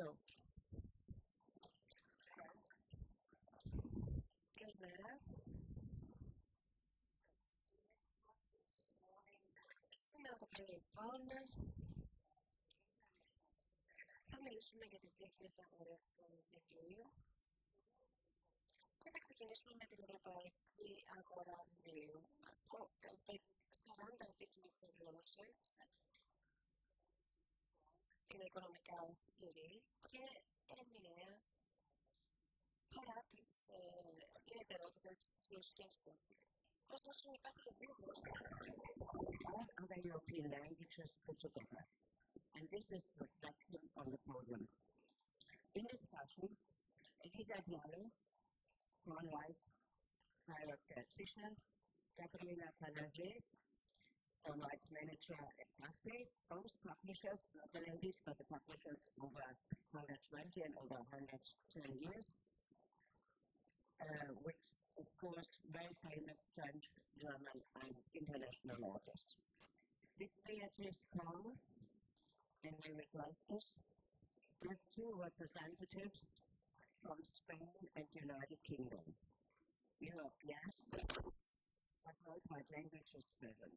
So, get better. Another very partner. Family negative business orders the video. Questa finisce di fare qui ancora video. Surround business relations in economical theory che è para tiene teóricas soluções práticas. Mas não são all other European languages put together, and this is reflected on the program. In discussion, Elisa Diallo, Human Rights Director at Fisher, Gabriela Panager, Human Rights Manager at Massey, both publishers, not the ladies, but the publishers over 120 and over 110 years, with, of course, very famous French, German, and international authors. With Beatrice Carr and Mary Glasgow, we have two representatives from Spain and United Kingdom. Europe, yes, but worldwide language is present.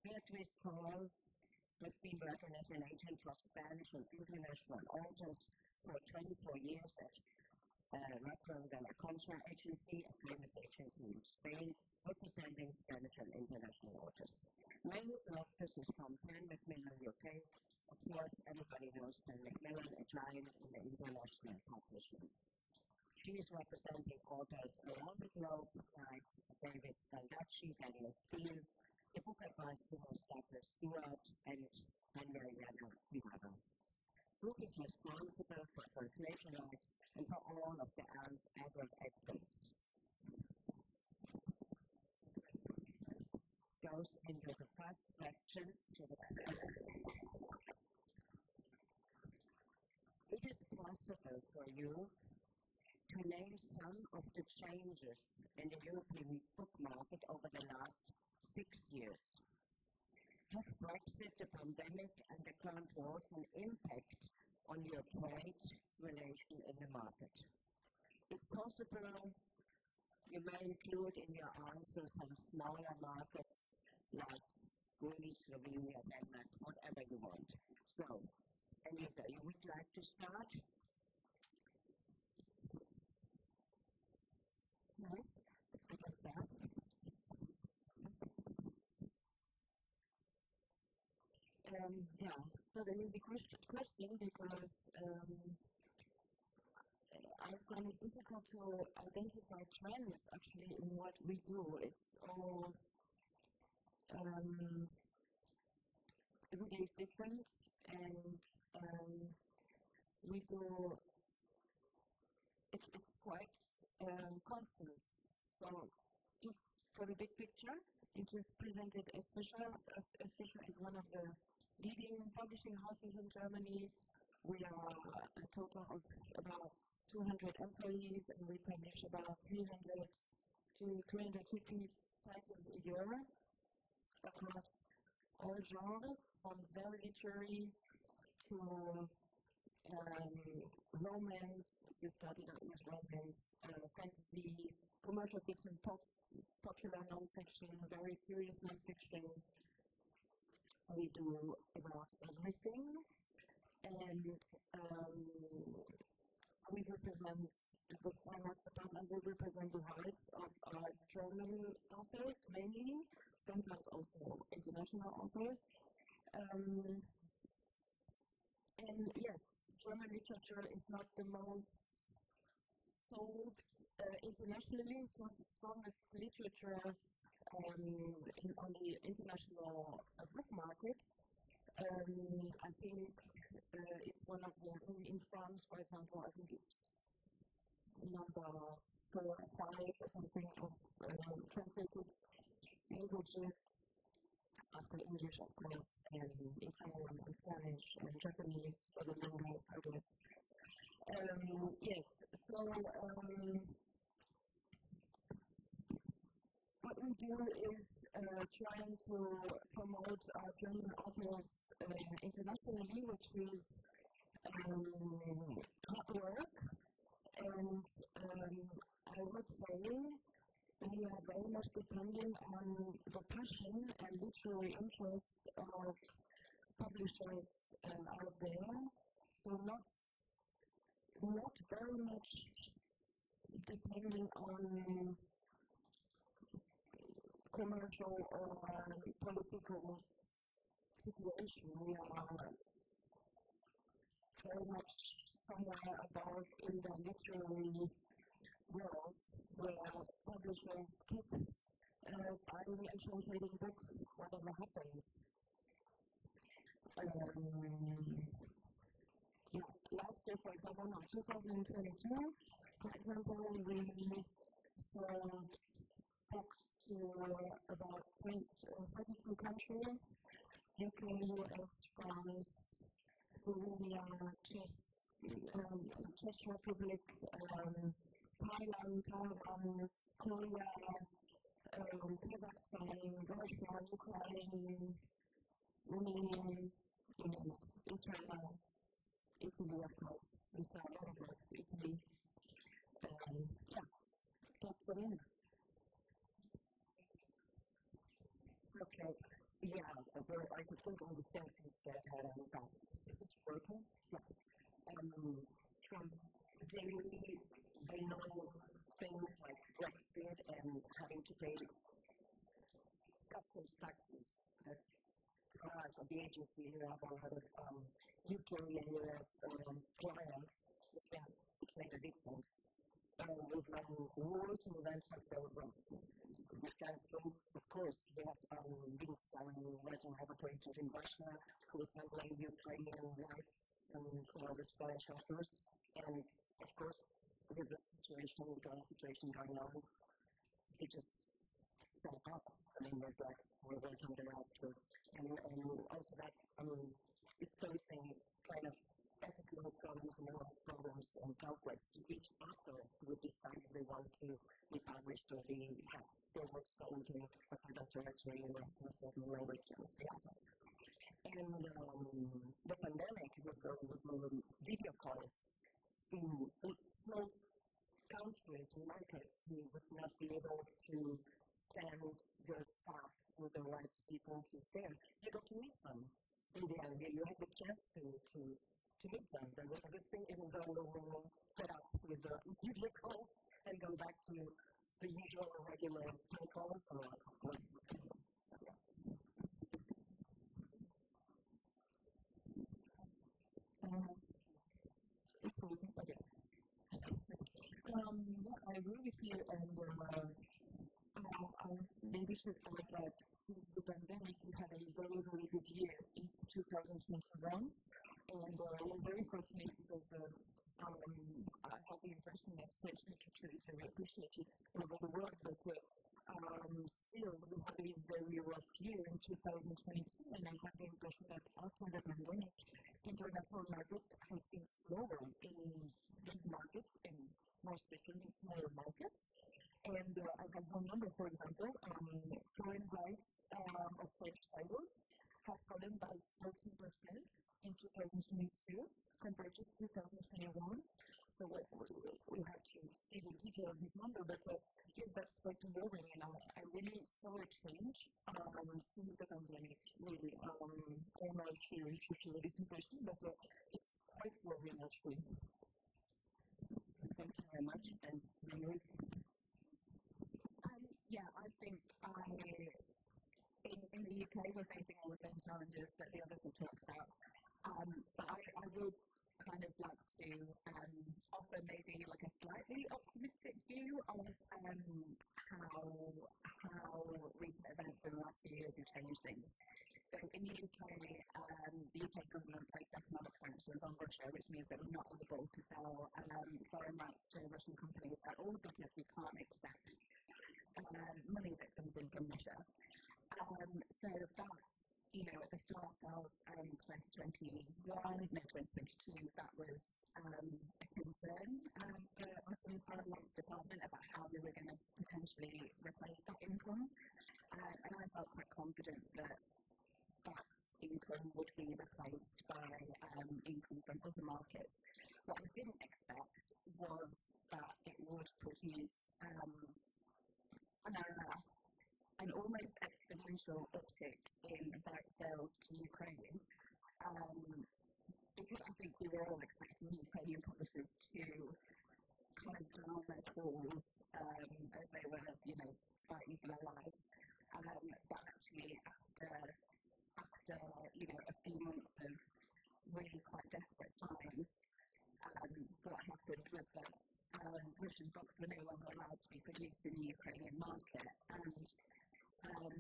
Beatrice Carr has been working as an agent for Spanish and international authors for 24 years at Retro de la Contra Agency, a famous agency in Spain, representing Spanish and international authors. Mary Glasgow is from Penn Macmillan, UK. Of course, everybody knows Penn Macmillan, a giant in the international publishing. She is representing authors around the globe, like David Baldacci, Daniel Steele, the book advice to Douglas Stewart, and Henrietta Pivago. Book is responsible for translation rights and for all of the Agro actors. Goes into the first section to the It is possible for you to name some of the changes in the European book market over the last 6 years. Have Brexit, the pandemic, and the current wars an impact on your trade relation in the market? If possible, you may include in your answer some smaller markets like Greece, Slovenia, Denmark, whatever you want. So, Anita, you would like to start? No? I can start. Yeah, it's not an easy question because I find it difficult to identify trends actually in what we do. It's all every day is different, and we do it's quite constant. So just for the big picture, it was presented as as one of the leading publishing houses in Germany. We are a total of about 200 employees, and we publish about 300 to 350 titles a year across all genres, from very literary to romance. We started out with romance, fantasy, commercial fiction, popular non-fiction, very serious non-fiction. We do about everything, and we represent the rights of our German authors mainly, sometimes also international authors. And yes, German literature is not the most sold internationally. It's not the strongest literature on the international book market. I think it's one of the, in France, for example, I think it's number 4 or 5 or something of translated languages after English, of course, and Italian and Spanish and Japanese for the language artists. Yes, so what we do is trying to promote our German authors internationally, which is hard work, and I would say we are very much dependent on the passion and literary interest of publishers out there, so not very much depending on commercial or political situation. We are very much somewhere above in the literary world where publishers keep buying and translating books, whatever happens. Last year, for example, in 2022, for example, we sold books to about 32 countries: UK, US, France, Slovenia, Czech Republic, Thailand, Taiwan, Korea, Kazakhstan, Russia, Ukraine, Romania, Israel, Italy, of course. We saw a lot of books, Italy. That's what it is. Okay. Yeah, I could think all the things you said had an impact. Is this working? Yeah. From daily, they know things like Brexit and having to pay customs taxes that us or the agency who have a lot of UK and US clients. It's made a difference. We've run wars and events like this kind of thing. Of course, we have been writing reportages in Russia, who was handling Ukrainian rights for the Spanish authors. And of course, with the current situation going on, it just fell off. I mean, there's like, we're going to come out to, and also that is facing kind of ethical problems and moral problems and conflicts to each author who would decide they want to be published or have their works sold in a certain territory in a certain language. And the pandemic with the video calls in small countries and markets, we would not be able to send the staff for the right people to stand. You got to meet them. In the end, you had the chance to meet them. There was a good thing, even though we were set up with the usual calls and go back to the usual regular phone calls. Of course. I agree with you, and I maybe should add that since the pandemic, we had a very, very good year in 2021, and we're very fortunate because I have the impression that French literature is very appreciated all over the world, but still, we had a very rough year in 2022, and I have the impression that after the pandemic, international market has been slower in big markets and more especially in smaller markets. And I have one number, for example, foreign rights of French titles have fallen by 13% in 2022 compared to 2021. So we have to see the detail of this number, but yes, that's quite worrying, and I really saw a change since the pandemic, really. I don't know if you feel this impression, but it's quite worrying, actually. Thank you very much, and Mary? Yeah, I think in the UK we're facing all the same challenges that the others have talked about. But I would kind of like to offer maybe like a slightly optimistic view of how recent events in the last few years have changed things. So in the UK government placed economic sanctions on Russia, which means that we're not able to sell foreign rights to Russian companies at all because we can't accept money that comes in from Russia. So that, at the start of 2022, that was a concern for us in the Foreign Department about how we were going to potentially replace that income. And I felt quite confident that that income would be replaced by income from other markets. What I didn't expect was that it would produce an almost exponential uptick in direct sales to Ukraine, because I think we were all expecting Ukrainian publishers to kind of down their tools as they were, fighting for their lives. But actually, after a few months of really quite desperate times, what happened was that Russian books were no longer allowed to be produced in the Ukrainian market, and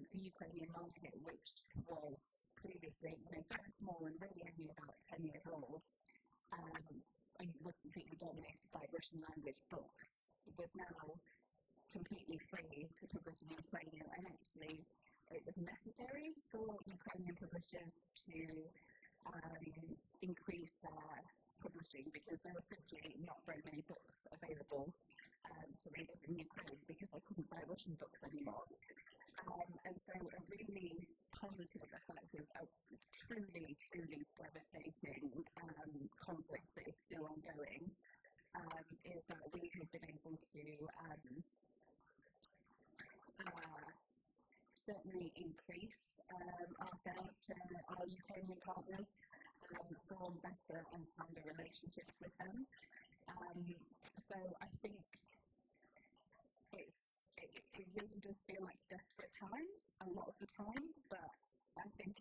the Ukrainian market, which was previously very small and really only about 10 years old, and was completely dominated by Russian language books, was now completely free to publish in Ukrainian, and actually it was necessary for Ukrainian publishers to increase their publishing because there were simply not very many books available to readers in Ukraine because they couldn't buy Russian books anymore. And so a really positive effect of a truly, truly devastating conflict that is still ongoing is that we have been able to certainly increase our sales to our Ukrainian partners and form better and stronger relationships with them. So I think it really does feel like desperate times a lot of the time, but I think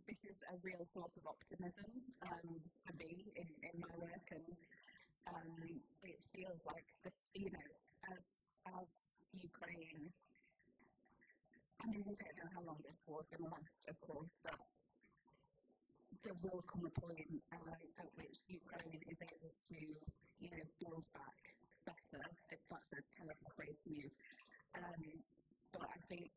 this is a real source of optimism for me in my work, and it feels like this, as Ukraine. I mean, we don't know how long this war is going to last, of course, but there will come a point at which Ukraine is able to, build back better, if that's a terrible phrase to use. But I think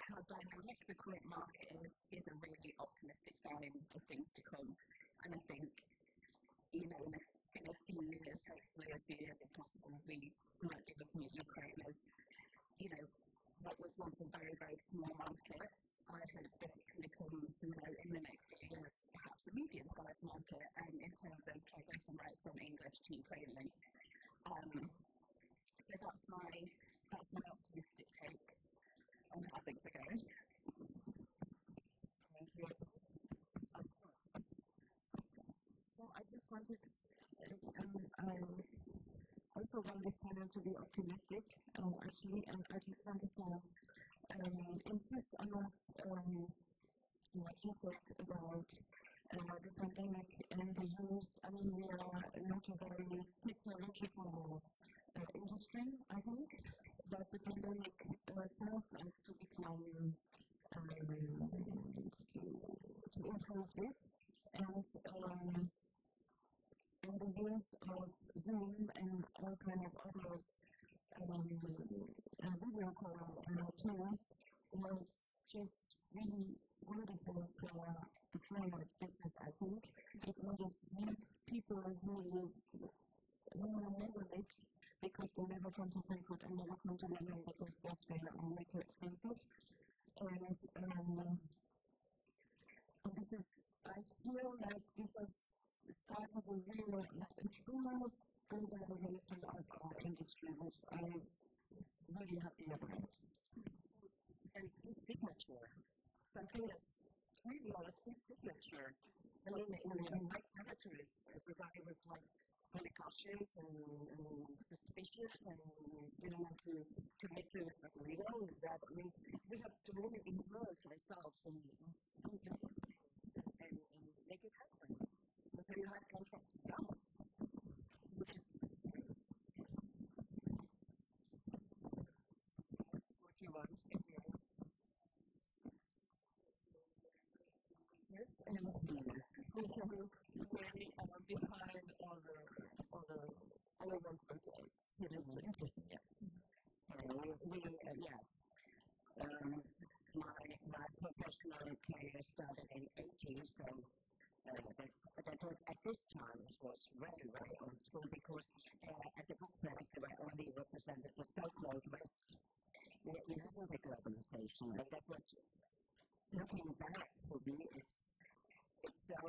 how dynamic the current market is a really optimistic sign of things to come. And I think, in a few years, hopefully as few years as possible, we might be looking at Ukraine as, what was once a very, very small market. I hope that it can become, in the next few years, perhaps a medium-sized market in terms of translation rights from English to Ukrainian. So that's my optimistic take. wanted, I also want this panel to be optimistic, actually, and I just wanted to insist on what you talked about the pandemic and the use. I mean, we are not a very technological industry, I think, but the pandemic forced us to become to improve this, and the use of Zoom and all kind of other video call tools was just really wonderful for the climate business, I think. It made us meet people who never met because they never come to Frankfurt and never come to London because bus fares are way too expensive. And this is, I feel like this has started a real, like a true globalization of our industry, which I'm really happy about. And his signature, something that really was his signature. I mean, in my territories, everybody was like really cautious and suspicious and didn't want to commit to it. But we know that, I mean, we have to really immerse ourselves and make it happen. And so you have contracts done, which is what you want if you're business and who can really behind all the ones that it is interesting. My professional career started in 80s, so that was at this time was very, very old school because at the book fairs they were only represented the so-called West. We hadn't a globalization, and that was, looking back for me, it's so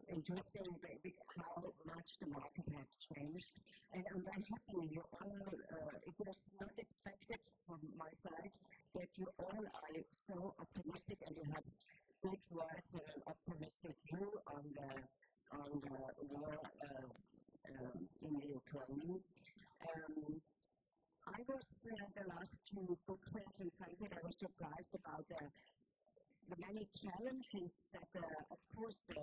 interesting how much the market has changed. And I'm very happy you all, it was not expected from my side that you all are so optimistic and you have good words and an optimistic view on the war in the Ukraine. I was the last two book fairs in Frankfurt. I was surprised about the many challenges that, of course, the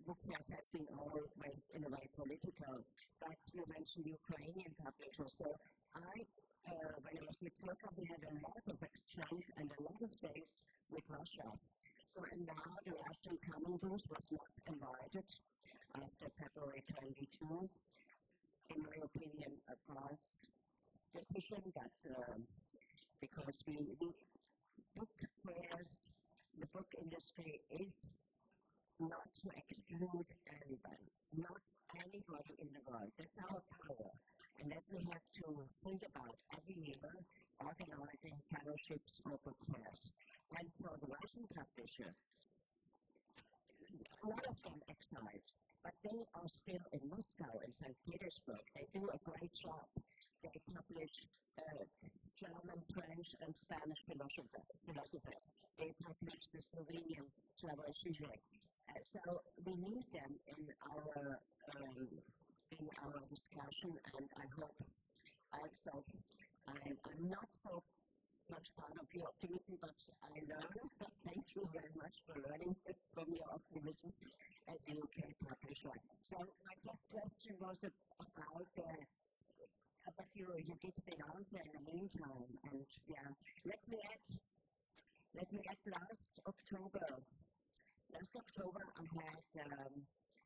book fairs have been always in a way political. But you mentioned Ukrainian publishers. So when I was with Circa, we had a lot of exchange and a lot of sales with Russia. So and now the Russian Common Booth was not invited after February 22. In my opinion, a past decision that because book fairs, the book industry is not to exclude anybody, not anybody in the world. That's our power, and that we have to think about every year, organizing fellowships or book fairs. And for the Russian publishers, a lot of them exiled, but they are still in Moscow and St. Petersburg. They do a great job. They publish German, French, and Spanish philosophers. They publish the Slovenian Slavoj Žižek. So we need them in our discussion, and I hope also I'm not so much part of your optimism, but I learn. Thank you very much for learning from your optimism as a UK publisher. So my first question was about but you give the answer in the meantime, and let me add last October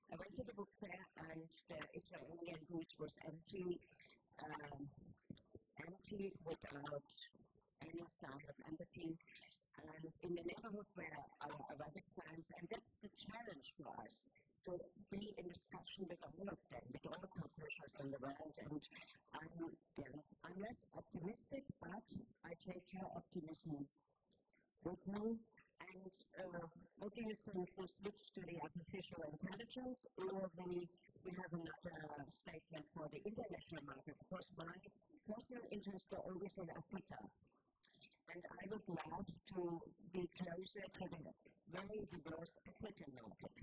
I went to the book fair and the Israeli booth was empty without any sign of empathy. And in the neighborhood where our Arabic friends, and that's the challenge for us, to be in discussion with all of them, with all the publishers in the world. And I'm less optimistic, but I take your optimism with me. And what do you think, we switch to the artificial intelligence, or we have another statement for the international market? Because my personal interests are always in Africa. And I would love to be closer to the very diverse African market.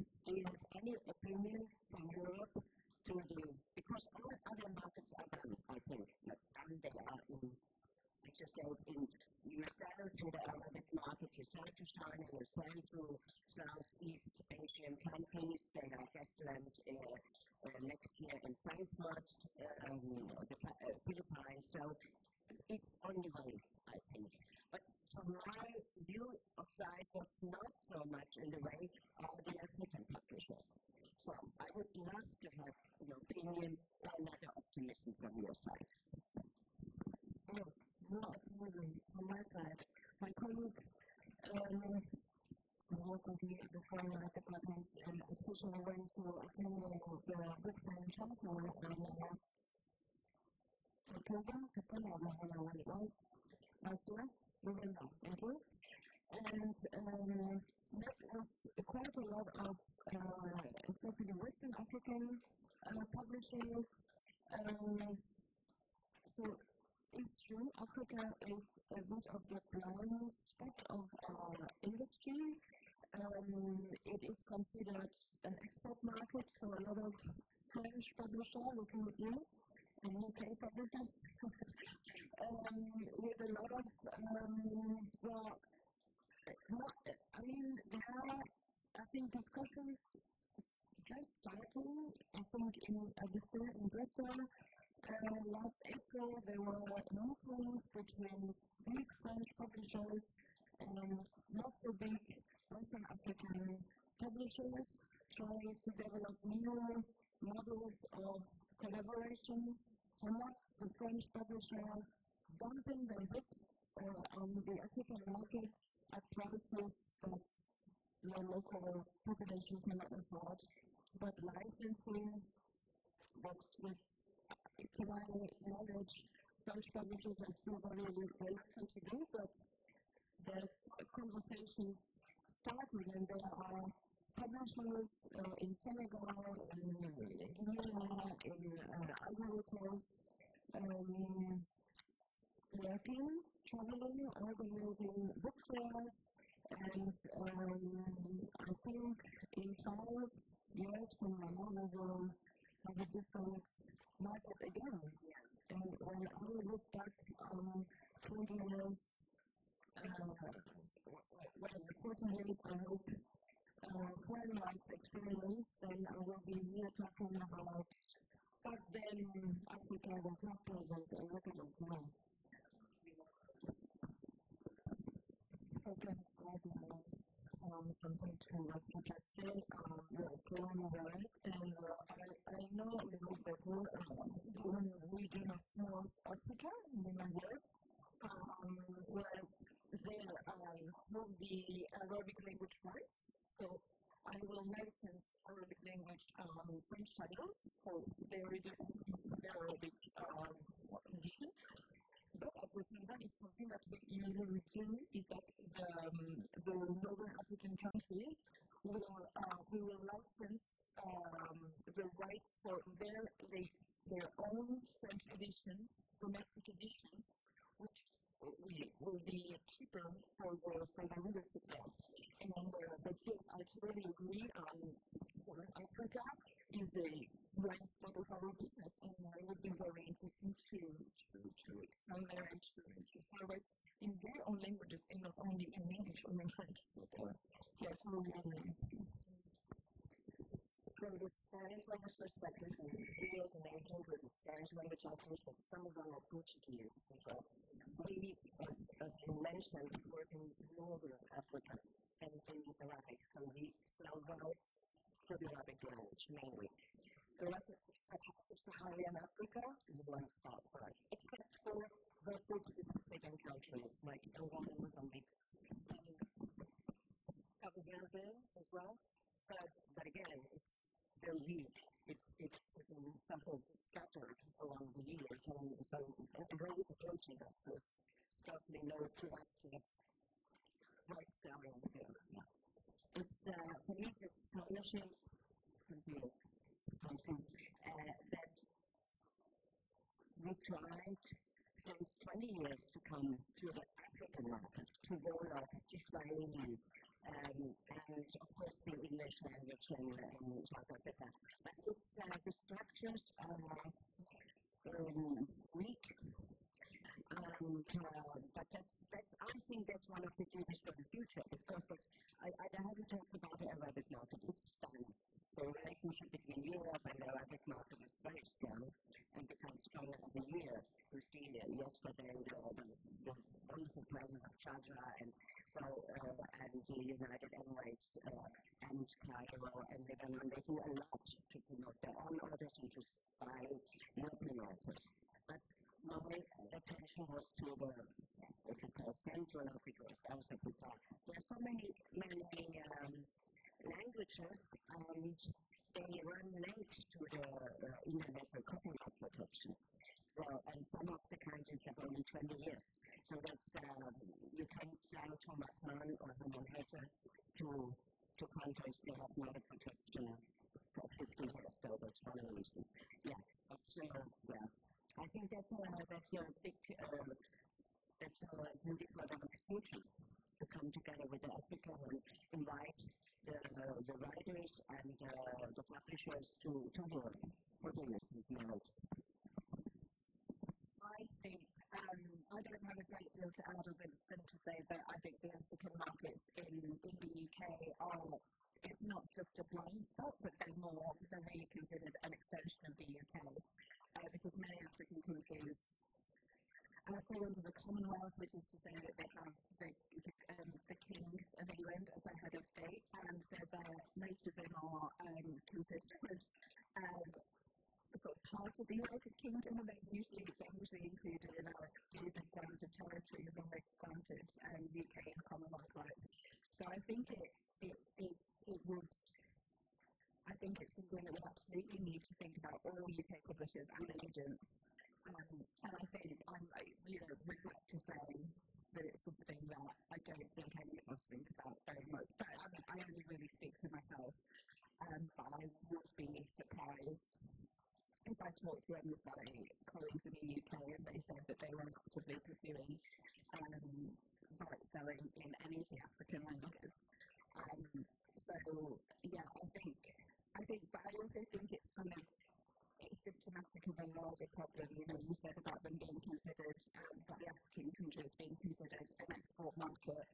way are the African publishers. So I would love to have your opinion or another optimism from your side. Yes, no optimism from my side. My colleague work with the foreign departments, and especially went to attend the book fair in Shanghai last October, September, I don't know when it was, last year, November, thank you. And that was quite a lot of, especially Western African publishers. So it's true, Africa is a bit of the blind spot of our industry. It is considered an export market for a lot of French publishers looking at you, and UK publishers, with a lot of, there are, I think, discussions just starting. I think at the fair in Brussels, last April, there were meetings between big French publishers and not so big Western African publishers trying to develop new models of collaboration. So not the French publishers dumping their books on the African market at prices that the local population cannot afford, but licensing books with, to my knowledge, French publishers are still very reluctant to do, but the conversations started, and there are publishers in Senegal, in Guinea, in Ivory Coast, working, traveling, organizing book fairs, and I think in 5 years from now we will have a different market again. And when I look back on 20 years, 40 years, I hope, when life's experience, then I will be here talking about back then Africa was not present and what it is now. Okay, something to what you just said, you're totally right, and I know a little bit more in the region of North Africa, in my work, where there will be Arabic language rights, so I will license Arabic language French titles for their Arabic position. But at the same time, it's something that we usually do is that the northern African countries will license the rights for their own French edition, domestic edition, which will be cheaper for the readers to sell. And but yes, I totally agree. Southern Africa is a blind spot of our business, and it would be very interesting to expand there and to celebrate in their own languages and not only in English or in French. Yeah, totally agree. From the Spanish language perspective, we as Americans with the Spanish language authors, but some of them are Portuguese as well. We, as you mentioned, work in northern Africa and in Arabic, so we sell rights for the Arabic language mainly. The rest of Sub-Saharan Africa is a blind spot for us, except for the Portuguese-speaking countries like Angola and Mozambique. Cabo Verde as well, but again, they're weak. It's scattered along the years, and so everybody's approaching us with certainly no proactive right selling there. It's for me, it's astonishing that we tried since 20 years to come to the African market, to roll out Kiswahili, and of course the English language in South Africa. But it's the structures are weak, but I think that's one of the duties for the future, because I haven't talked about the Arabic market. It's done. The relationship between Europe and the Arabic market is very strong and becomes stronger every year. We see yesterday the wonderful presence of Chadra and the United Emirates viral and they do a lot to promote their own authors and to buy European authors. But my attention was to the, what you call central Africa, South Africa. There are so many languages, and they run late to the international copyright protection. So, and some of the countries have only 20 years. So that's, you can't sell Thomas Mann or Hermann Hesse to countries that have not a protection for 50 years. So that's one reason. Yeah. But, yeah. I think that's your big, that's our duty for the next future, to come together with the Africa and invite the writers and the publishers to work for the next year. I think I don't have a great deal to add other than to say that I think the African markets in the UK are, it's not just a blind spot, but they're really considered an extension of the UK, because many African countries fall under the Commonwealth, which is to say that they have the King of England as their head of state, and most of them are considered sort of part of the United Kingdom, and they're usually included in our granted territories when they're granted UK and Commonwealth rights. So I think it would. I think it's something that we absolutely need to think about all UK publishers and agents. And I think I regret to say that it's something that I don't think any of us think about very much. But I only really speak for myself. But I would be surprised if I talked to any of my colleagues in the UK and they said that they were actively pursuing right selling in any of the African languages. So yeah, I think, but I also think it's kind of symptomatic of a larger problem. You said about them being considered, about the African countries being considered an export market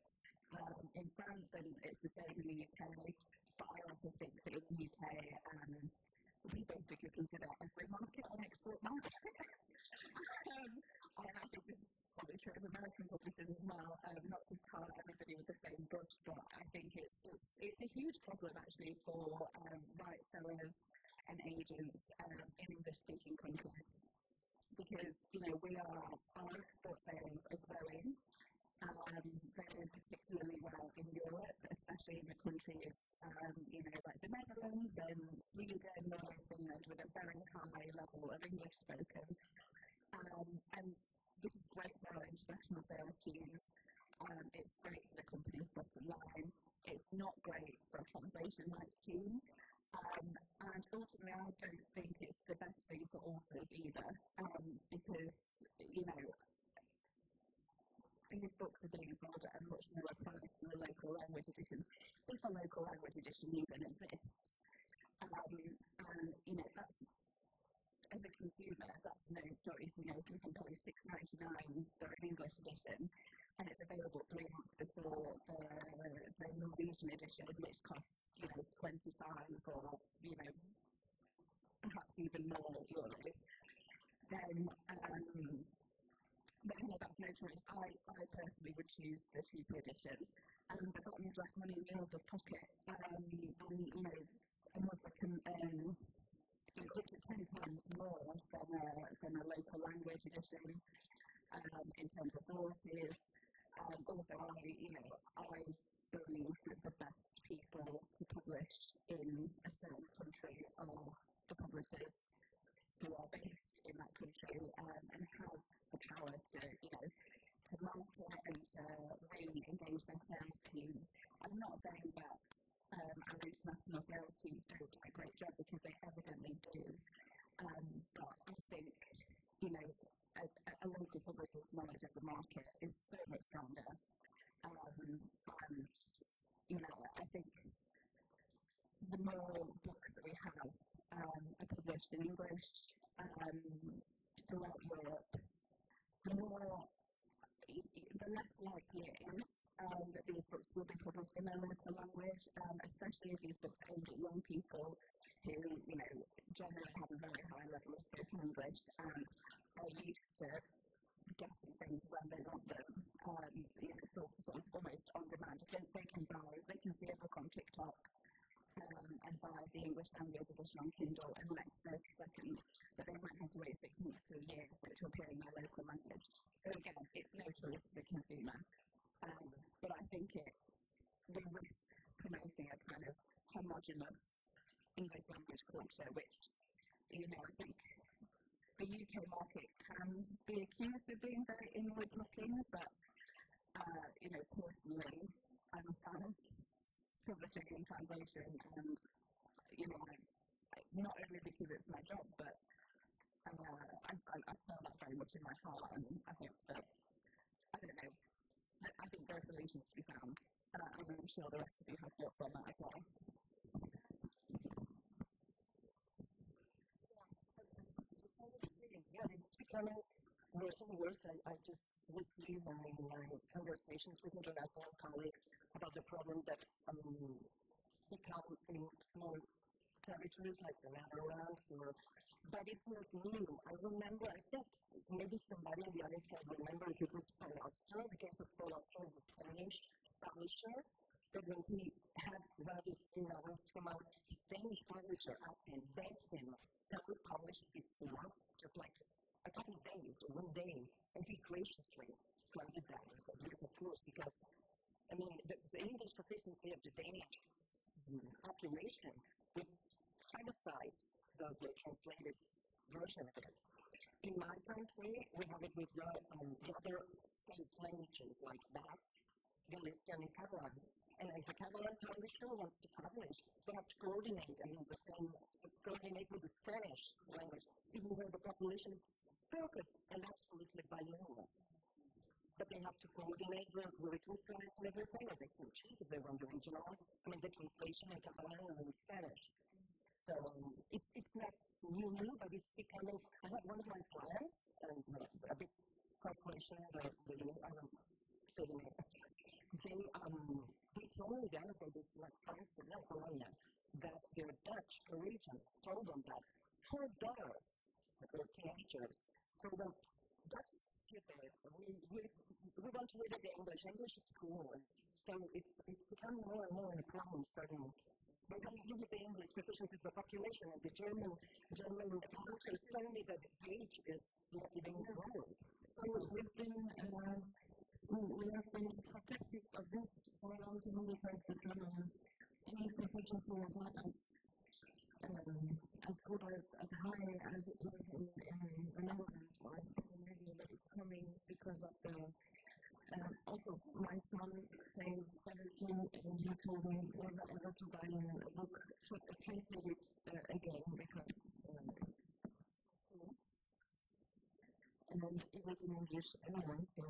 in France, and it's the same in the UK. But I also think that in the UK, we basically consider every market an export market. And I think this is probably true of American publishers as well, not to tar everybody with the same brush, but I think it's a huge problem actually for right sellers and agents in English-speaking countries, because our export sales are growing. They're doing particularly well in Europe, especially in the countries like the Netherlands and Sweden, Norway, Finland, with a very high level of English spoken. And this is great for our international sales teams. It's great for the company's bottom line. It's not great for a translation rights team. And ultimately, I don't think it's the best thing for authors either, because, these books are being sold at a much lower price than the local language editions, if a local language edition even exists. And, that's, as a consumer, that's no choice. If you can pay $6.99 for an English edition, and it's available 3 months before the Norwegian edition, which costs, $25 or, perhaps even more euros, then that's no choice. I personally would choose the cheaper edition. But that means less money in the author's pocket. An author can earn up to 10 times more than a local language edition in terms of royalties. Also, I believe that the best people to publish in a certain country are the publishers who are based in that country and have the power to market and to really engage their sales teams. I'm not saying that our international sales teams don't do a great job, because they evidently do. But I think, a local publisher's knowledge of the market is so much stronger. And, I think the more books that we have are published in English throughout Europe, the less likely it is that these books will be published in their local language, especially if these books are aimed at young people who, generally have a very high level of spoken English and are used to getting things when they want them, sort of almost on demand. They can see a book on TikTok English language edition on Kindle in like 30 seconds, but they might have to wait 6 months to a year for it to appear in my local language. So again, it's no choice of the consumer. But I think we're promoting a kind of homogenous English language culture, which, I think the UK market can be accused of being very inward-looking, but, personally, I'm a fan of publishing and translation, and, not only because it's my job, but I feel that very much in my heart, and I think that, I think there are solutions to be found, and I'm sure the rest of you have thoughts on that as well. It's becoming worse and worse. I just was in my conversations with international colleagues about the problem that become in small territories like the Netherlands, but it's not new. I remember, I think maybe somebody in the audience can remember if it was Paul Auster, the case of Paul Auster, the Spanish publisher, that when he had one of his novels come out, his Danish publisher asked him, begged him, can we publish his work just like a couple of days or one day, and he graciously granted that. So yes, of course, because the English proficiency of the Danish population would set aside the translated version of it. In my country, we have it with the other state languages like Basque, Galician, and Catalan. And if the Catalan publisher wants to publish, they have to coordinate coordinate with the Spanish language, even though the population is perfect and absolutely bilingual. But they have to coordinate the written price and everything, or they can choose if they want the original, the translation in Catalan and in Spanish. So it's not new, but it's becoming. I had one of my clients, a big corporation, I don't say the name. They told me the other day, this was France, not Colombia, that their Dutch Norwegian told them that her daughters, their teenagers, told them, Dutch is stupid. We want to read it in English. English is cool. So it's becoming more and more in a problem, starting. They don't use the English proficiency of the population, and the German culture is telling me that the age is not even growing. So we have been protective of this for a long time because the German English proficiency was not as good as high as it was in the Netherlands or in Scandinavia, but it's coming because of the also my son saying 17 and he told me never ever to buy a book translated again because and it was in English anyway, so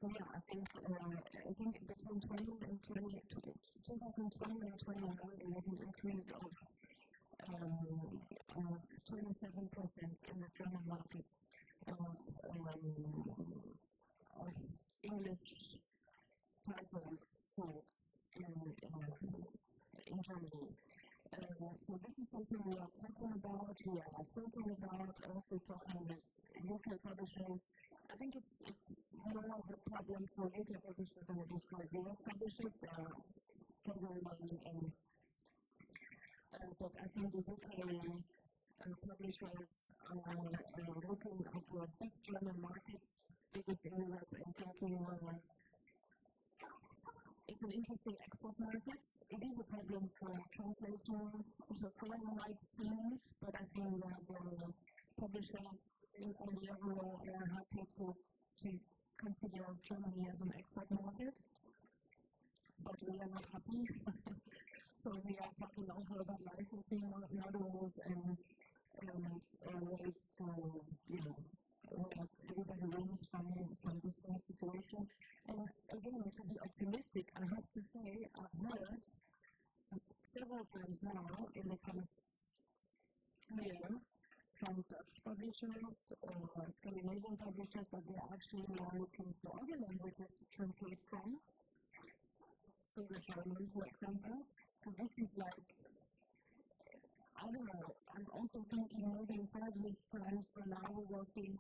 yeah, I think between 2020 and 2021 there was an increase of 27% in the German markets of English titles sold in Germany. So this is something we are talking about. We are thinking about also talking with UK publishers. I think it's more of a problem for UK publishers than it is for US publishers. Can go and but I think the UK publishers are looking at the big German markets, biggest in Europe, and thinking, it's an interesting export market. It is a problem for translation, for foreign rights schemes, but I think that the publishers in the overall are happy to consider Germany as an export market. But we are not happy. So we are talking also about licensing models and ways to, everybody wins from this new situation. And again, to be optimistic, I have to say, I've heard several times now in the past year from Dutch publishers or Scandinavian publishers that they are actually now looking for other languages to translate from. So the German, for example. So this is like, I don't know, I'm also thinking maybe in 5 years' time from now we will think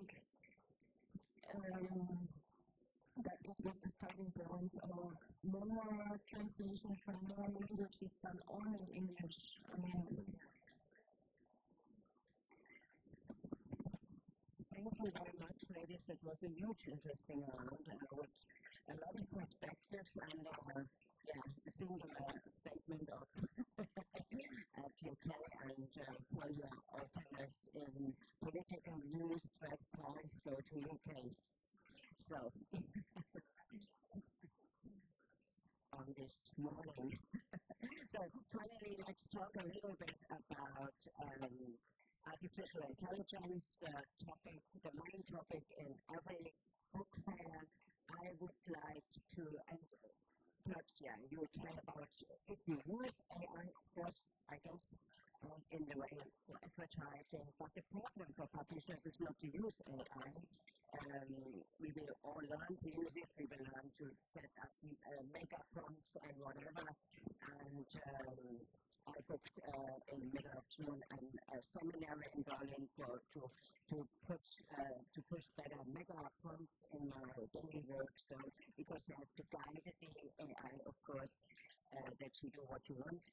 that this was the starting point of more translation from more languages you very much, ladies. That was a huge, interesting round with a lot of perspectives and a single statement of UK and for your openness in political views that ties go to UK. So, on this morning. So, finally, let's talk a little bit about artificial intelligence, the main topic in every book fair. I would like to, and perhaps, you care about if you use AI, of course, I guess, in the way for advertising, but the problem for publishers is not to use AI. We will all learn to use it, we will learn to set up makeup prompts and whatever, and I booked in the middle of June a seminar in Berlin to push better makeup prompts in my daily work, so because you have to guide the AI, of course, that you do what you want.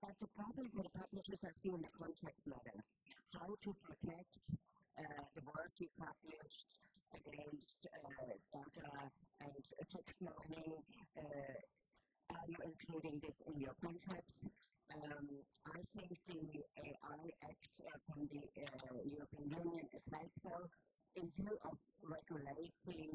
But the problem for the publishers I see in the contract matter, how to protect the work you published against data and text mining. Are you including this in your contracts? I think the AI Act from the European Union is helpful in view of regulating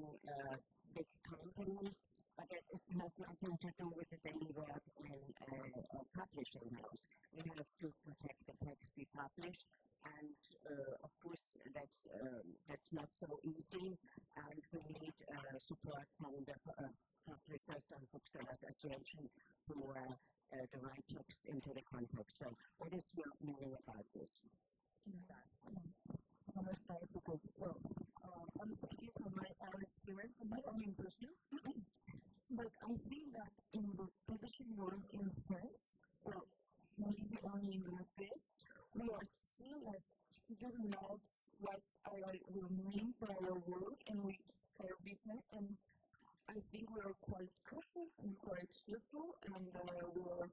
big companies, but it has nothing to do with the daily work in a publishing house. We have to protect the text we publish, and of course that's not so easy, and we need support from the publishers and booksellers association who the right text into the context. So what is your meaning about this? I'm going to start because, I'm speaking from my own experience, from my own impression, but I think that in the publishing world in France, or maybe only in the UK, we are still like figuring out what AI will mean for our work and for our business, and I think we are quite cautious and quite fearful, and we are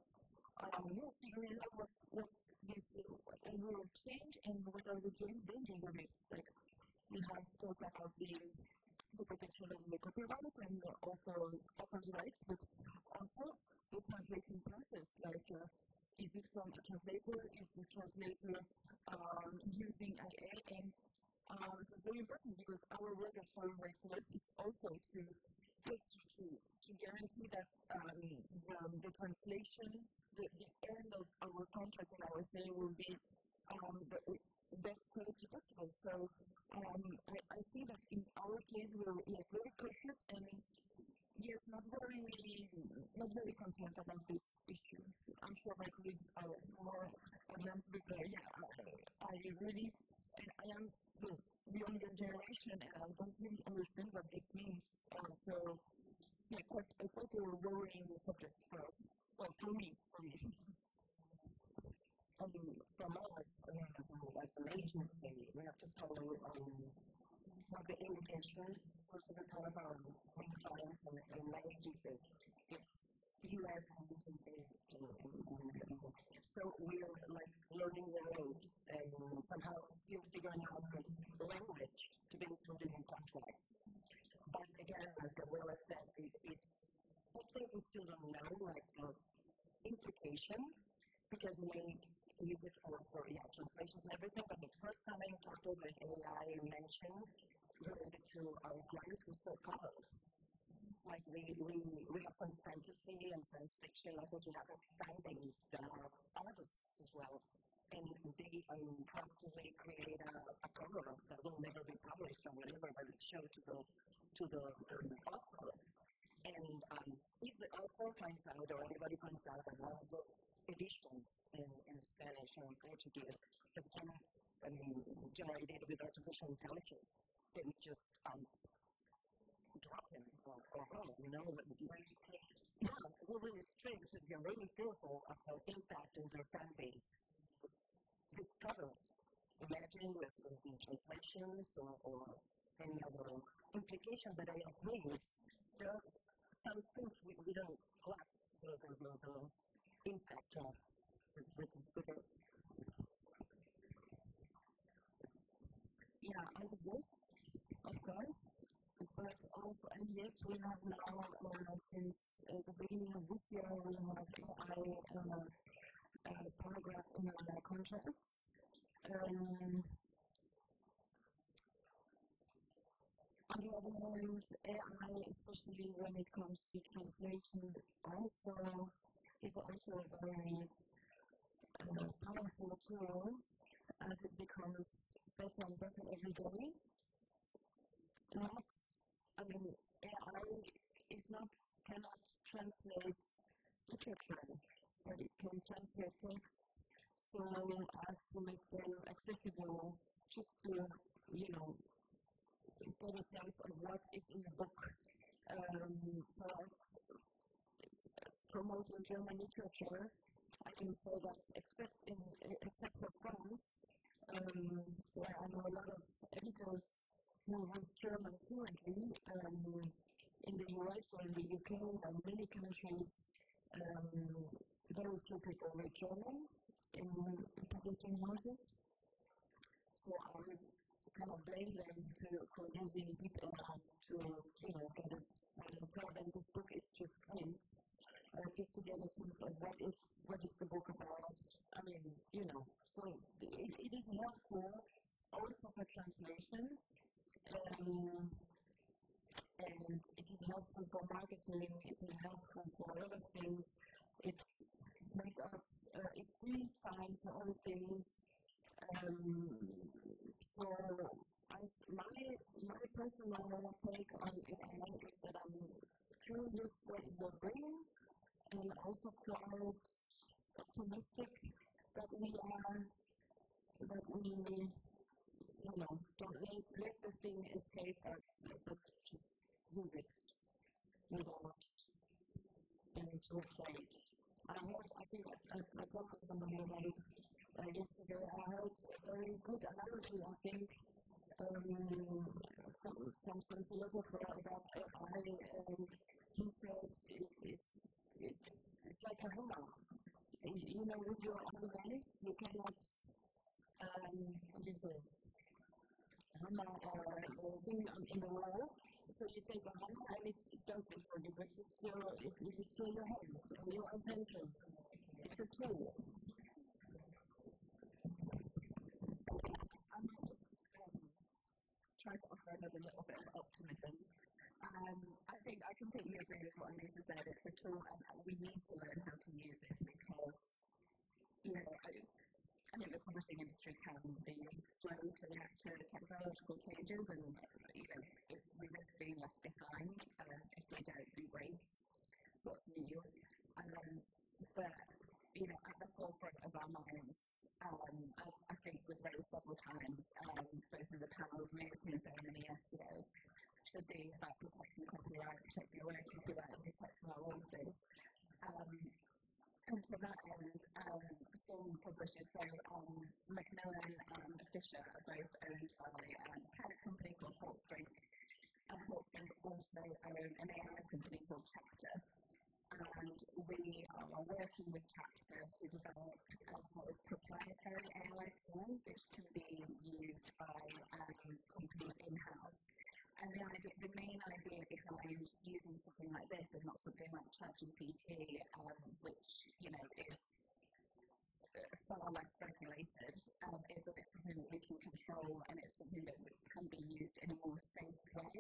figuring out what this will change and what are the dangers of it. Like, we have talked about the protection of the copyright and also author's rights, but also the translating process. Like, is it from a translator? Is the translator using AI? And it's very important because our work as foreign rights lawyers is also to guarantee that the translation, the end of our contract and our thing will be the best quality possible. So I think that in our case we're very cautious and not very concerned about this issue. I'm sure my colleagues are more advanced, but I really, and I am the younger generation and I don't really understand what this means. Quite a worrying subject for us. Well, for me. From us, as an agency, we have to follow what the indications most of the time our clients and my agency. If you have anything based so we're like learning the ropes and somehow still figuring out the language to be included in contracts. But again, as Gabriela said, I think we still don't know the implications because we use it for translations and everything. But the first time I encountered with AI mentioned related to our clients was so cold. It's like we have some fantasy and science fiction authors. We have fan-based artists as well. And they probably create a cover that will never be published or whatever, but it's shown to the author. And if the author finds out or anybody finds out that one of the editions in Spanish or in Portuguese has been generated with artificial intelligence, they would just drop him or her, we're really strict and we're really fearful of the impact in their fan base. Discovers. Imagine with translations or any other implication that I agree with. There are some things we don't grasp the impact of with it. yeah, I would, of course. But also, and yes, we have now, since the beginning of this year, we have AI paragraph in our contracts. On the other hand, AI, especially when it comes to translation, also is also a very powerful tool as it becomes better and better every day. Not, I mean, AI is not cannot translate literature, but it can translate text so as to make them accessible, just to get a sense of what is in the book. For promoting German literature, I can say that except for France, where I know a lot of editors who read German fluently, in the US or in the UK and many countries, very few people read German in publishing houses. So I kind of blame them for using deep AI to, get us, tell them this book is just great, just to get a sense of what is the book about. I mean, so it is helpful also for translation, and it is helpful for marketing, it is helpful for a lot of things. It makes us, it frees time for other things. So my personal take on AI is that I'm curious what it will bring, and also quite optimistic that we don't let the thing escape us, but just use it without being too afraid. I think I talked to somebody about it yesterday. I heard a very good analogy, I think, from some philosopher about AI, and he said it's like a hammer. With your own hands, you cannot, what do you say, hammer or thing in the wall. So you take a hammer and it does it for you, but it's still your hand and your attention. It's a tool. I might just try to offer another little bit of optimism. I think I completely agree with what Anita said. It's a tool and we need to learn how to use it because, I think the publishing industry can be slow to react to technological changes, and if we risk being left behind if we don't embrace what's new. But at the forefront of our minds, I think we've raised several times, both in the panels and the European ceremony yesterday, should be about protecting copyright, protecting our own copyright, and protecting our authors. And to that end, some publishers, so Macmillan and Fisher are both owned by a parent company called Hawkspring, and Hawkspring also own an AI company called Chapter. And we are working with Chapter to develop a sort of proprietary AI tool which can be used by companies in-house. And the main idea behind using something like this and not something like ChatGPT, which, is far less regulated, is that it's something that we can control and it's something that can be used in a more safe way,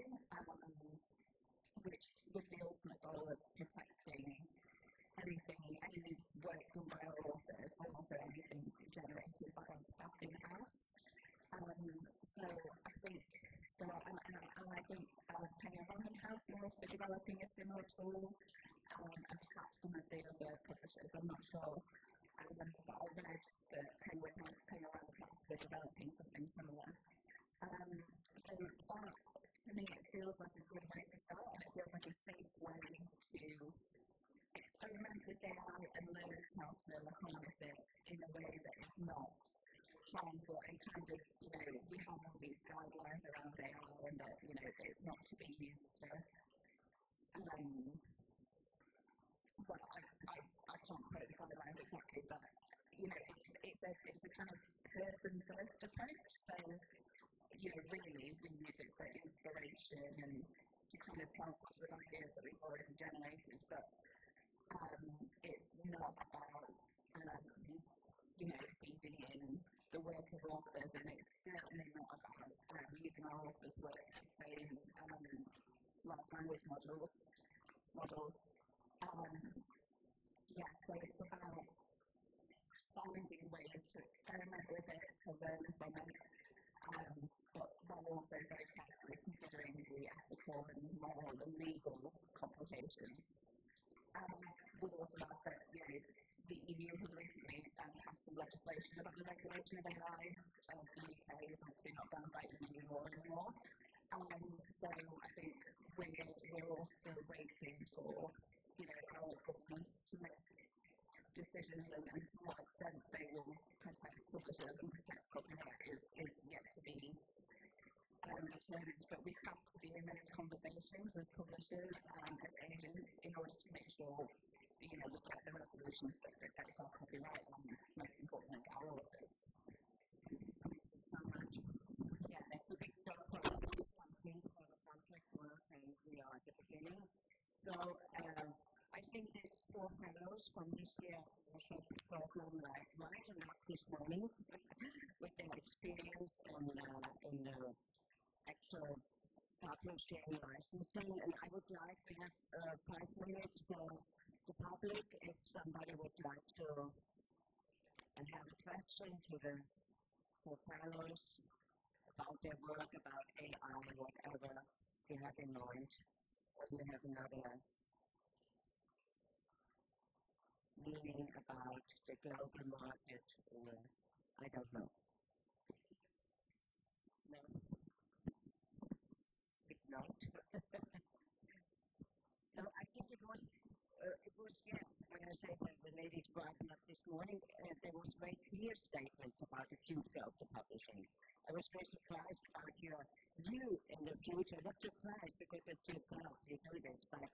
which with the ultimate goal of protecting any work done by our authors and also anything generated by our staff in-house. So I think I think Penguin Random House are also developing a similar tool, and perhaps some of the other publishers, I'm not sure, but I read that Penguin Random House are developing something similar. So that, to me, it feels like a good way to start, and it feels like a safe way to experiment with AI and learn how to harness it in a way that is not harmful and kind of, we have all these guidelines around AI and that, it's not to be used to, well, I can't quote the guidelines exactly, but, it's a kind of person-first approach, so really we use it for inspiration and to kind of help us with ideas that we've already generated. But it's not about, feeding in the work of authors, and it's certainly not about using our authors' work to train large language models. So it's about finding ways to experiment with it, to learn from it, but while also very carefully considering the ethical and moral and legal complications. We've also asked that, the EU has recently passed some legislation about the regulation of AI. The UK is obviously not bound by EU law anymore. So I think we're also waiting for, our governments to make decisions, and to what extent they will protect publishers and protect copyright is yet to be determined. But we have to be in those conversations as publishers and as agents in order to make sure we get the resolutions that protect our copyright and, most importantly, our authors. Thank you so much. Yeah, that's a big step for us. Something for the contract work, and we are at the beginning. So I think these 4 fellows from this year also program right and up this morning with their experience in the actual publishing licensing. And I would like to have 5 minutes for the public if somebody would like to have a question to the 4 fellows about their work, about AI, whatever you have in mind. Or you have another meaning about the global market, or I don't know. No? If not. So I think it was when I said that the ladies brightened up this morning, there was very clear statements about the future of the publishing. I was very surprised about your view in the future. Not surprised because it's yourself, you do this, but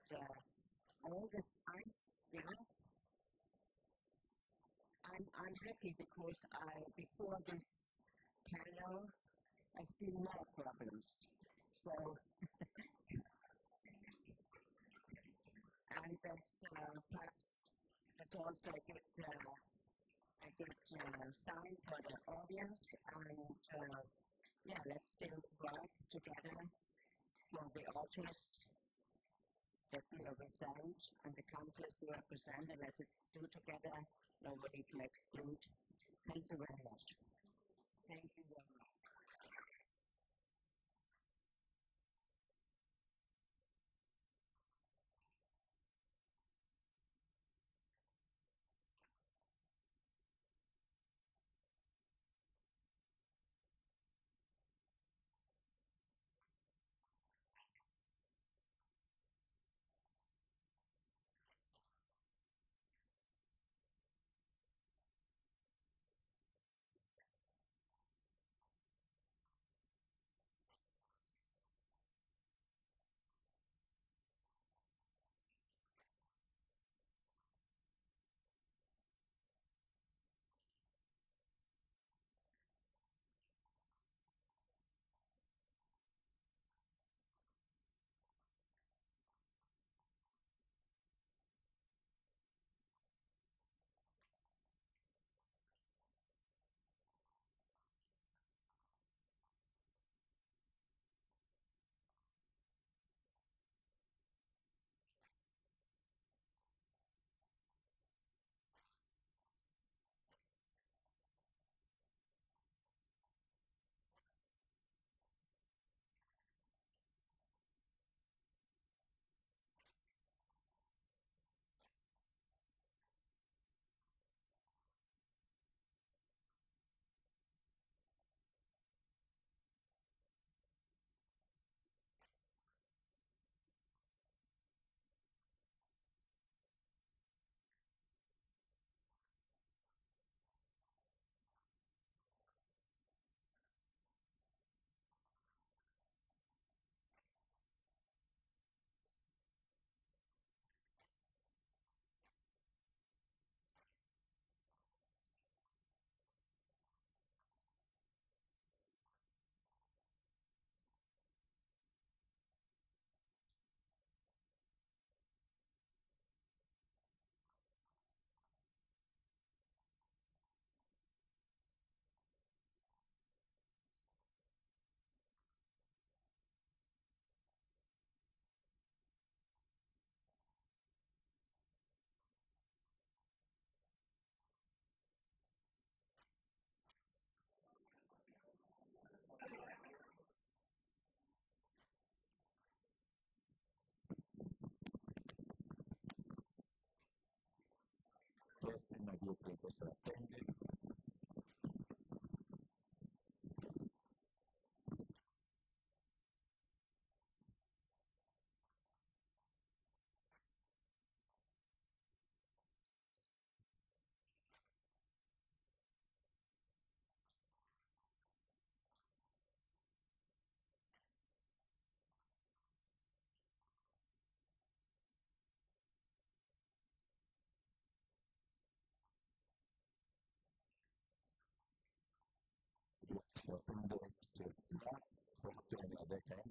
all the time, I'm happy because before this panel, I see more problems. So, and that's also a good sign for the audience. And let's still work together for the authors that we represent and the countries we represent, and let's do together. Nobody can exclude. Thank you very much. Thank you very much. este medio que se aprende. Se aprende circular, porque en la década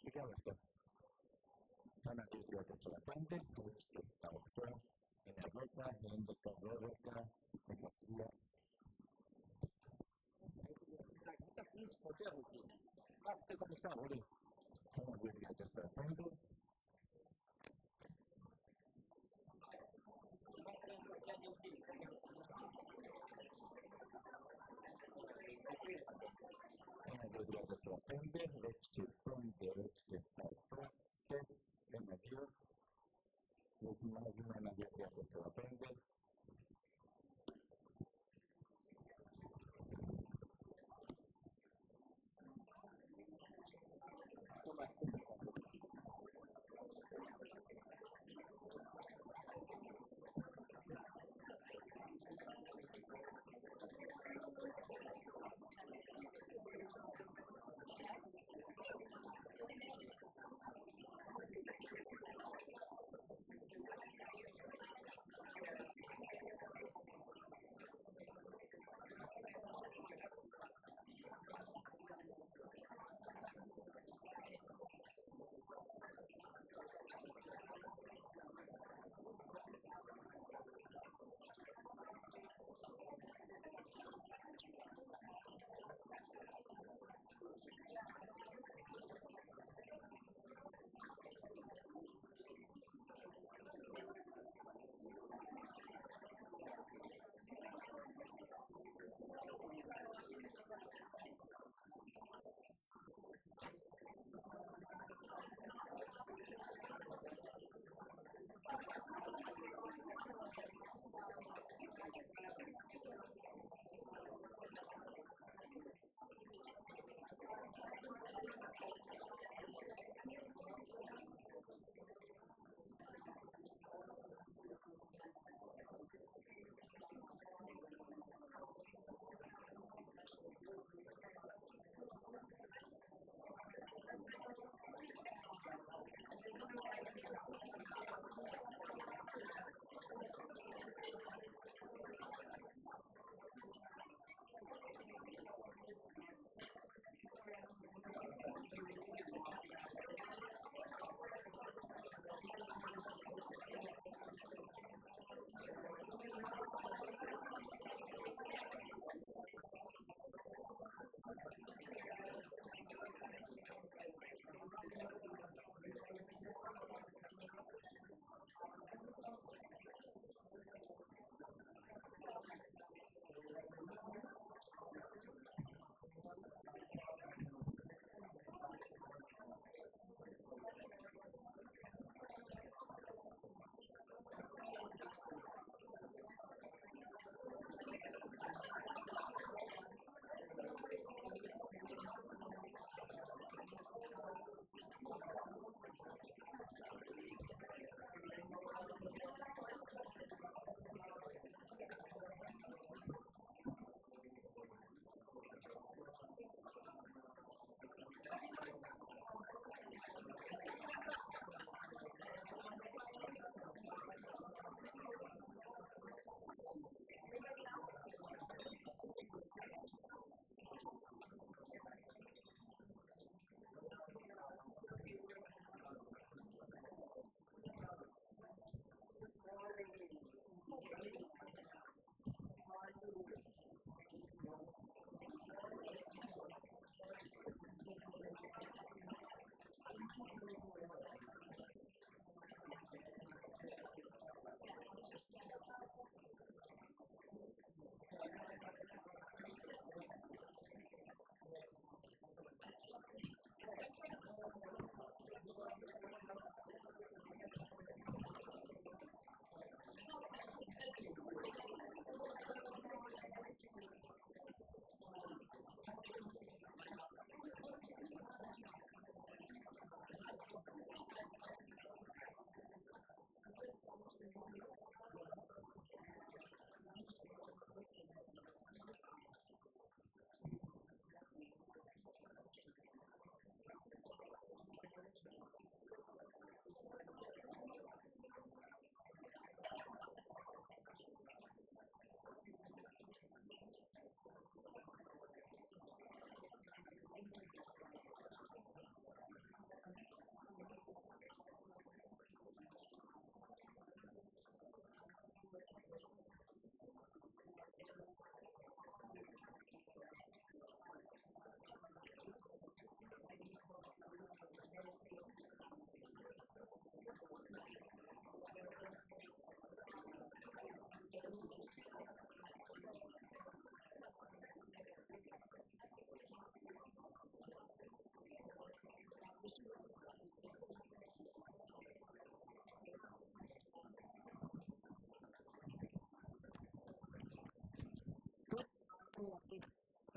digamos que sana teoría que se aprende, pues la opción en la roca, en la roca, en la tía. Está aquí, por qué aquí? Hasta como está, ¿vale? Sana teoría que se aprende. Sana teoría que se aprende, excepción de exceptar, es en medio. Es más de una teoría que se aprende.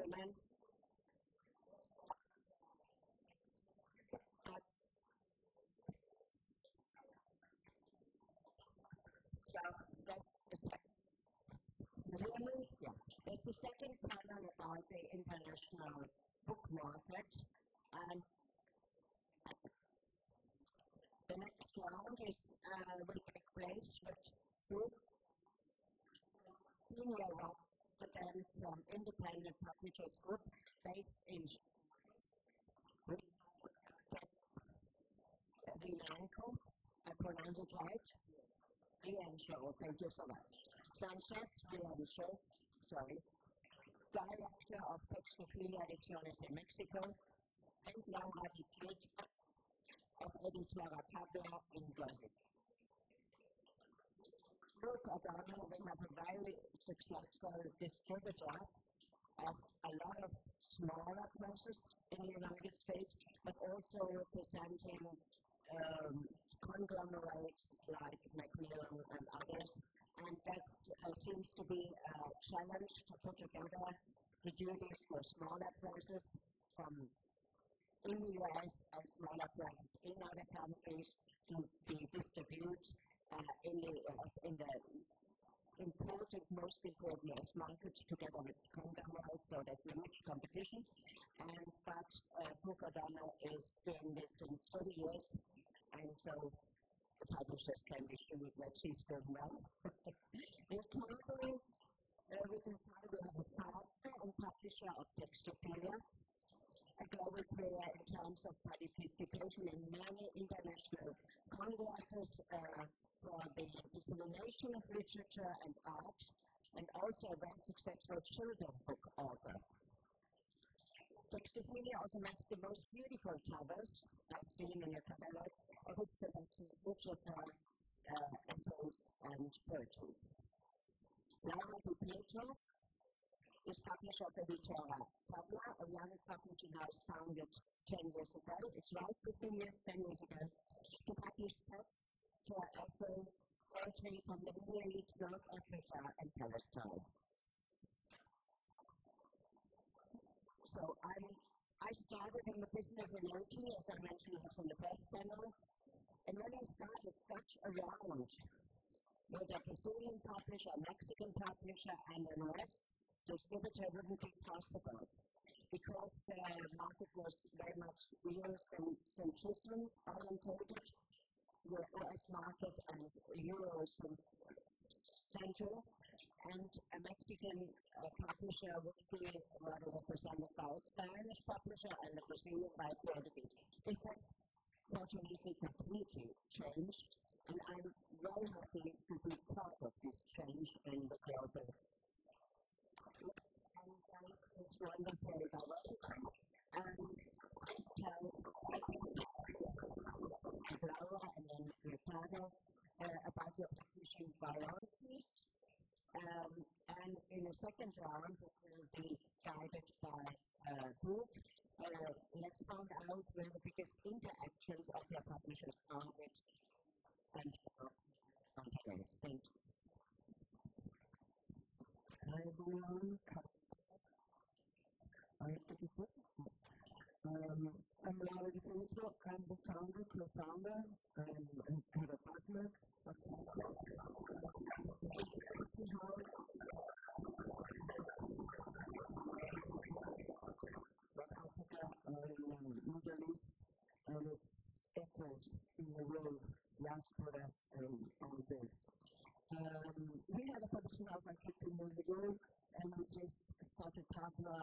women. So that's the second panel about the international book market. And the next round will take place with group senior representatives from independent publishers group based in Vilanco. I pronounce it right. Vilanco, thank you so much. Sanchez Vilanco, Director of Textophilia Ediciones in Mexico, and Laura Di of Editora Tabla in Brazil. Brooke O'Donnell will have a very successful distributor of a lot of smaller presses in the United States, but also representing conglomerates like Macmillan and others. And that seems to be a challenge to put together the duties for smaller presses from in the US and smaller presses in other countries to be distributed in the US, in the most important US market together with conglomerates, so there's huge competition. But Brooke O'Donnell is doing this in 30 years, and so the publishers can be sure that she's doing well. In Calgary, we can find we have a partner and publisher of Textophilia, a global player in terms of participation in many international congresses for the dissemination of literature and art, and also a very successful children's book author. Textophilia also makes the most beautiful covers I've seen in a catalog of its collection, which is essays and poetry. Laura Di is publisher of Editora Tabla, a young publishing house founded 10 years ago. It's right 15 years, 10 years ago, to publish text for essay poetry from the Middle East, North Africa, and Palestine. So I started in the business in 19, as I mentioned, I was in the first panel, and when I started such a round with a Brazilian publisher, a Mexican publisher, and the rest, distributor wouldn't be possible because the market was very much Euro-centrism orientated, the US market and Euro-central, and a Mexican publisher would be rather represented by a Spanish publisher and a Brazilian by Portuguese. This has fortunately completely changed, and I'm very happy to be part of this change in the global. It's wonderful diversity, and I tell Laura and then Ricardo about your publishing priorities. And in the second round, which will be guided by Brooke, let's find out where the biggest interactions of your publishers are with and content. Thank you. Hi everyone. I'm Laura Di I'm the co-founder, and head of partner of Africa, Middle East, and its echoes in the world, diaspora, and all this. We had a publishing house like 15 years ago, and we just started Tabla,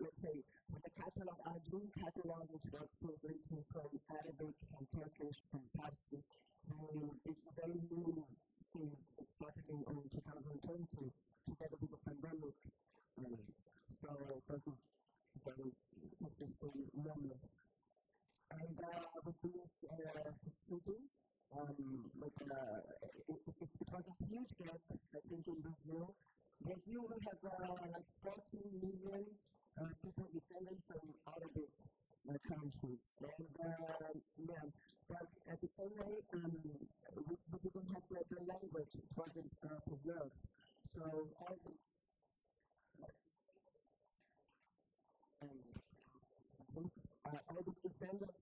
let's say, with a catalog, our dream catalog, which was translated from Arabic and Turkish and Farsi. It's a very new thing. It started in 2020, together with the pandemic. So it wasn't very interesting moment. And with this meeting, it was a huge gap, I think, in Brazil. Brazil will have like 14 million people descending from Arabic countries. And but at the same way, we didn't have the language, it wasn't preserved. So all the all these descendants,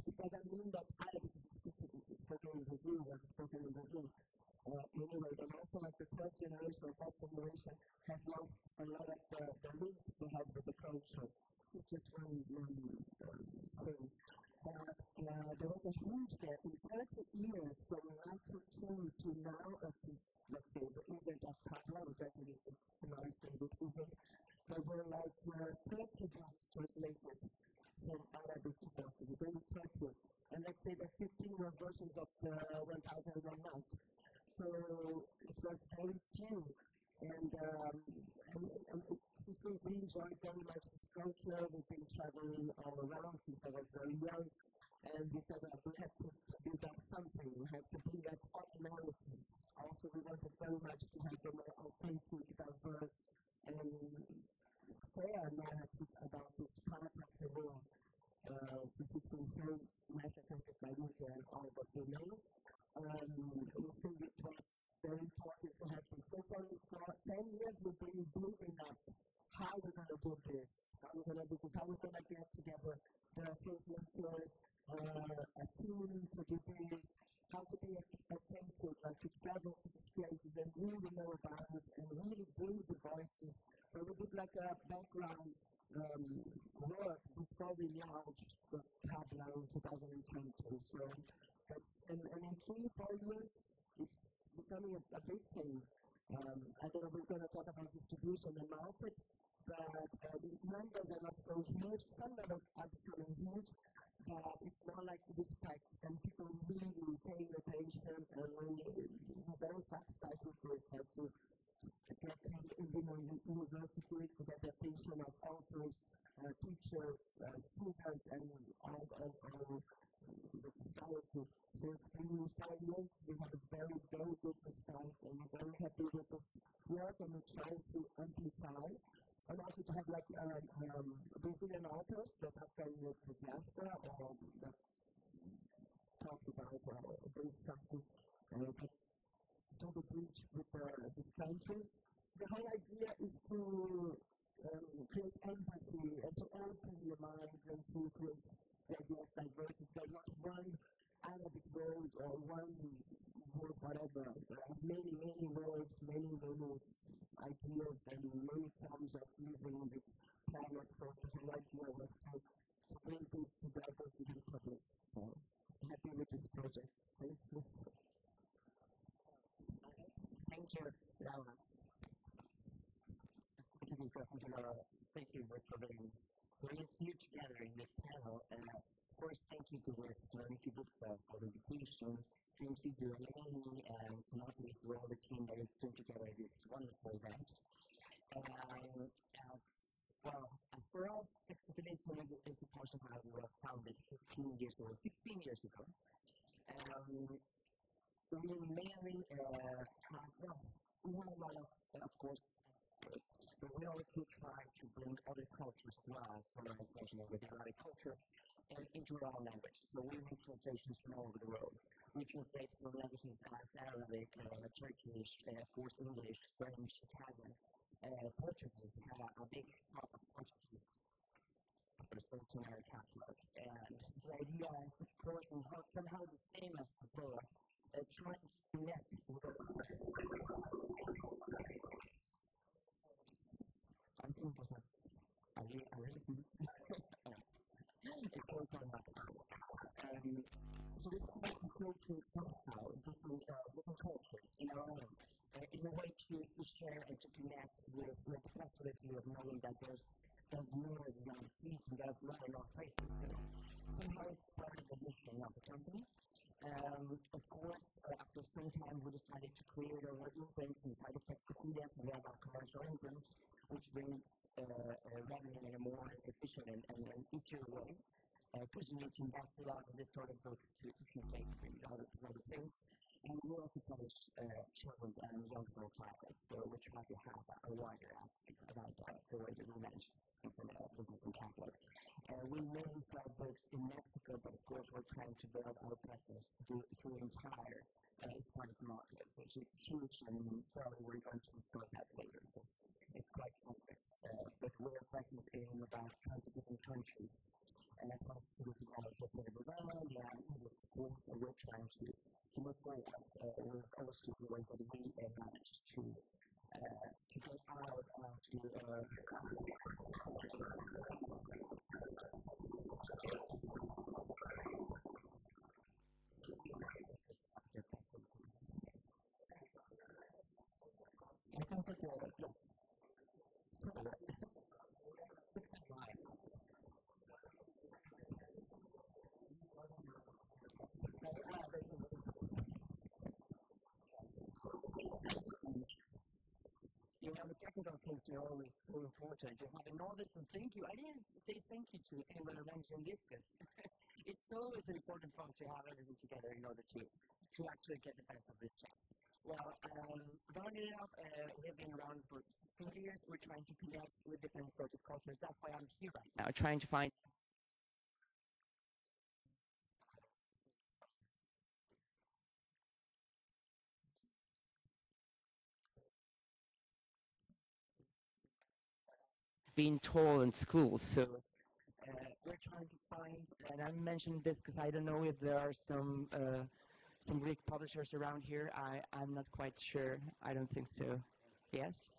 it doesn't mean that Arabic is spoken in Brazil, was spoken in Brazil. Anyway, and also like the third generation or fourth generation has lost a lot of the link they had with the culture. It's just one thing. But there was a huge gap in 30 years from 1992 to now, let's say, the event of Tabla, which I think is the most famous event. There were like 30 books translated from Arabic to Portuguese, only 30. And let's say that 15 were versions of the 1001 Night. So it was very few. And since we enjoyed very much this culture, we've been traveling all around since I was very young. And we said that we have to build up something, we have to bring that originality. Also, we wanted very much to have a more authentic, diverse, and fair narrative about this part of the world. Specifically, so massacred by Russia and all that we know. We think it was very important to have this. So for 10 years, we've been building up how we're going to do this, how we're going to get together the influencers, a team to do this, how to be authentic, like to travel to these places and really know about it and really bring the voices. So we did like a background work before we launched the Tabla in 2020. So that's, and in 3-4 years, it's becoming a big thing. I don't know if we're going to talk about distribution and market, but the numbers are not so huge. Some numbers are becoming huge, but it's more like respect and people really paying attention and really very satisfied with it. Have to get to universities to get the attention of authors, teachers, students, and all the society. So in 5 years, we have a very, very good response, and we're very happy with the work, and we're trying to amplify. And also to have like Brazilian authors that are from the diaspora or that talk about doing something to the bridge with these countries. The whole idea is to create empathy and to open your mind and to create the idea of diversity. There's not one Arabic word or one word, whatever. There are many, many words, many ideas and many forms of living in this planet. So the whole idea was to bring this together to the public. So I'm happy with this project. Thank you. Thank you, Laura. Thank you for bringing you together in this panel. Of course, thank you to the Community Book Club for the invitation. Thank you to Elaine and to Natalie for all the team that is putting together this wonderful event. Well, for us, Expedition is a portion how we were founded 16 years ago. We mainly we have a lot of course, but we also try to bring other cultures as well. So like mentioning with Arabic culture and into our language. So we make translations from all over the world. We translate from languages like Arabic, Turkish, of course English, French, Italian, Portuguese. We have a big part of Portuguese for the first in our catalog. And the idea is, of course, and somehow the same as before, trying to connect with I'm thinking of I really it goes on like that. So we try to create somehow different cultures in our own, in a way to share and to connect with the possibility of knowing that there's more than speech and there's more than places. Somehow it's part of the mission of the company. Of course, after some time we decided to create our imprints and try to succeed and we have our commercial imprints, which brings revenue in a more efficient and easier way. Because you need to invest a lot in this sort of books to translate and other things. And we also publish children's and young adult titles, so we try to have a wider aspect about the way that we manage business and catalog. We mainly sell books in Mexico, but of course we're trying to build our presence through the entire Hispanic market, which is huge, and probably we're going to explore that later. So is quite complex, but we're present in about 20 different countries. And I thought it was also for the world, and we're trying to move forward with also the way that we managed to get out and to I think that you know, the technical things are always so important. You have a notice and thank you. I didn't say thank you to anyone who mentioned discus. It's always important for us to have everything together in order to actually get the best of this chance. Well, rounding it up, we've been around for 2 years. We're trying to connect with different sorts of cultures. That's why I'm here right now, trying to find being told in school. So we're trying to find, and I mentioned this because I don't know if there are some Greek publishers around here. I'm not quite sure. I don't think so. Yes?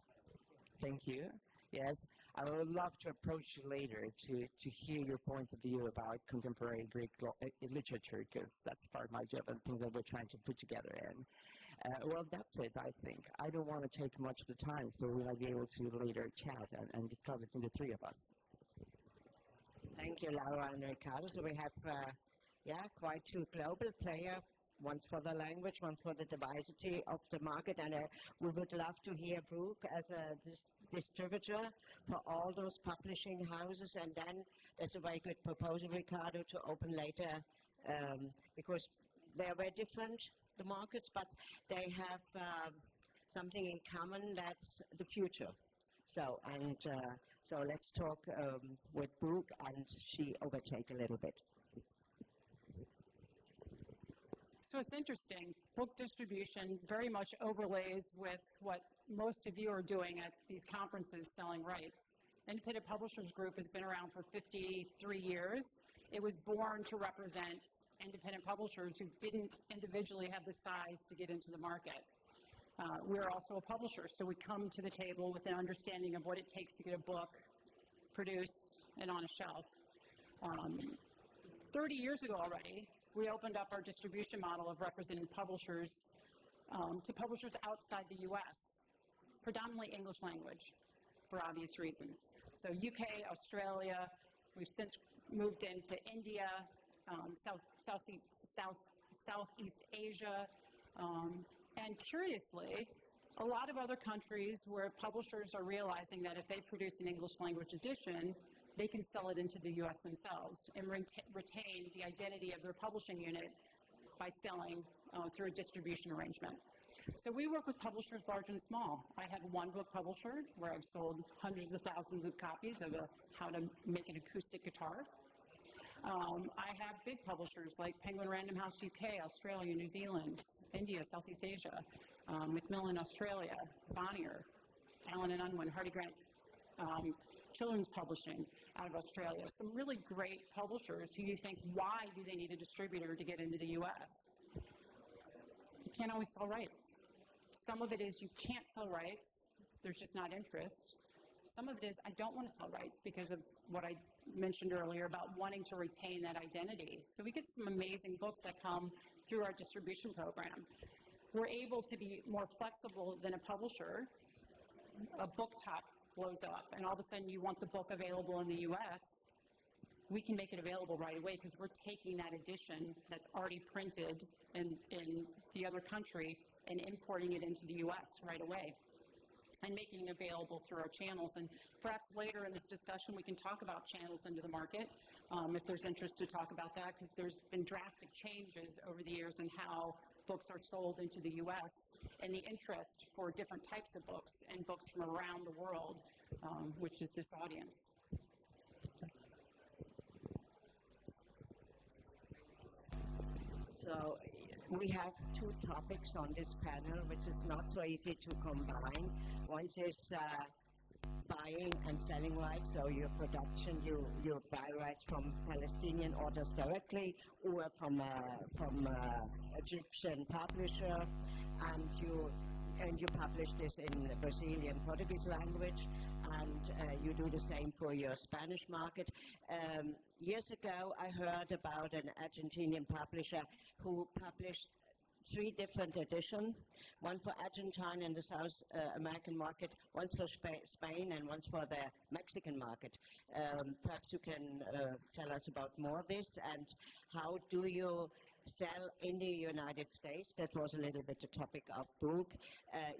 Thank you. Yes. I would love to approach you later to hear your points of view about contemporary Greek literature, because that's part of my job and things that we're trying to put together. And well, that's it, I think. I don't want to take much of the time, so we might be able to later chat and discuss between the three of us. Thank you, Laura and Ricardo. So we have, quite two global players, one for the language, one for the diversity of the market, and we would love to hear Brooke as a distributor for all those publishing houses, and then that's a very good proposal, Ricardo, to open later, because they are very different, the markets, but they have something in common, that's the future. So let's talk with Brooke, and she overtake a little bit. So it's interesting. Book distribution very much overlays with what most of you are doing at these conferences, selling rights. Independent Publishers Group has been around for 53 years. It was born to represent independent publishers who didn't individually have the size to get into the market. We're also a publisher, so we come to the table with an understanding of what it takes to get a book produced and on a shelf. 30 years ago already, we opened up our distribution model of representing publishers to publishers outside the U.S., predominantly English language, for obvious reasons. So UK, Australia, we've since moved into India, Southeast Asia, and curiously, a lot of other countries where publishers are realizing that if they produce an English language edition, they can sell it into the U.S. themselves and retain the identity of their publishing unit by selling through a distribution arrangement. So we work with publishers large and small. I have one book publisher where I've sold hundreds of thousands of copies of how to make an acoustic guitar. I have big publishers like Penguin Random House UK, Australia, New Zealand, India, Southeast Asia, Macmillan Australia, Bonnier, Allen & Unwin, Hardy Grant, Children's Publishing out of Australia. Some really great publishers who you think, why do they need a distributor to get into the U.S.? You can't always sell rights. Some of it is you can't sell rights, there's just not interest. Some of it is I don't want to sell rights because of what I mentioned earlier about wanting to retain that identity. So we get some amazing books that come through our distribution program. We're able to be more flexible than a publisher. A book top blows up, and all of a sudden you want the book available in the U.S., we can make it available right away because we're taking that edition that's already printed in the other country and importing it into the U.S. right away and making it available through our channels. And perhaps later in this discussion we can talk about channels into the market if there's interest to talk about that, because there's been drastic changes over the years in how books are sold into the U.S. and the interest for different types of books and books from around the world, which is this audience. So we have two topics on this panel, which is not so easy to combine. One is buying and selling rights, so your production, you buy rights from Palestinian authors directly or from Egyptian publisher, and you publish this in Brazilian Portuguese language, and you do the same for your Spanish market. Years ago, I heard about an Argentinian publisher who published 3 different editions, one for Argentine and the South American market, one for Spain, and one for the Mexican market. Perhaps you can tell us about more of this, and how do you sell in the United States? That was a little bit the topic of book,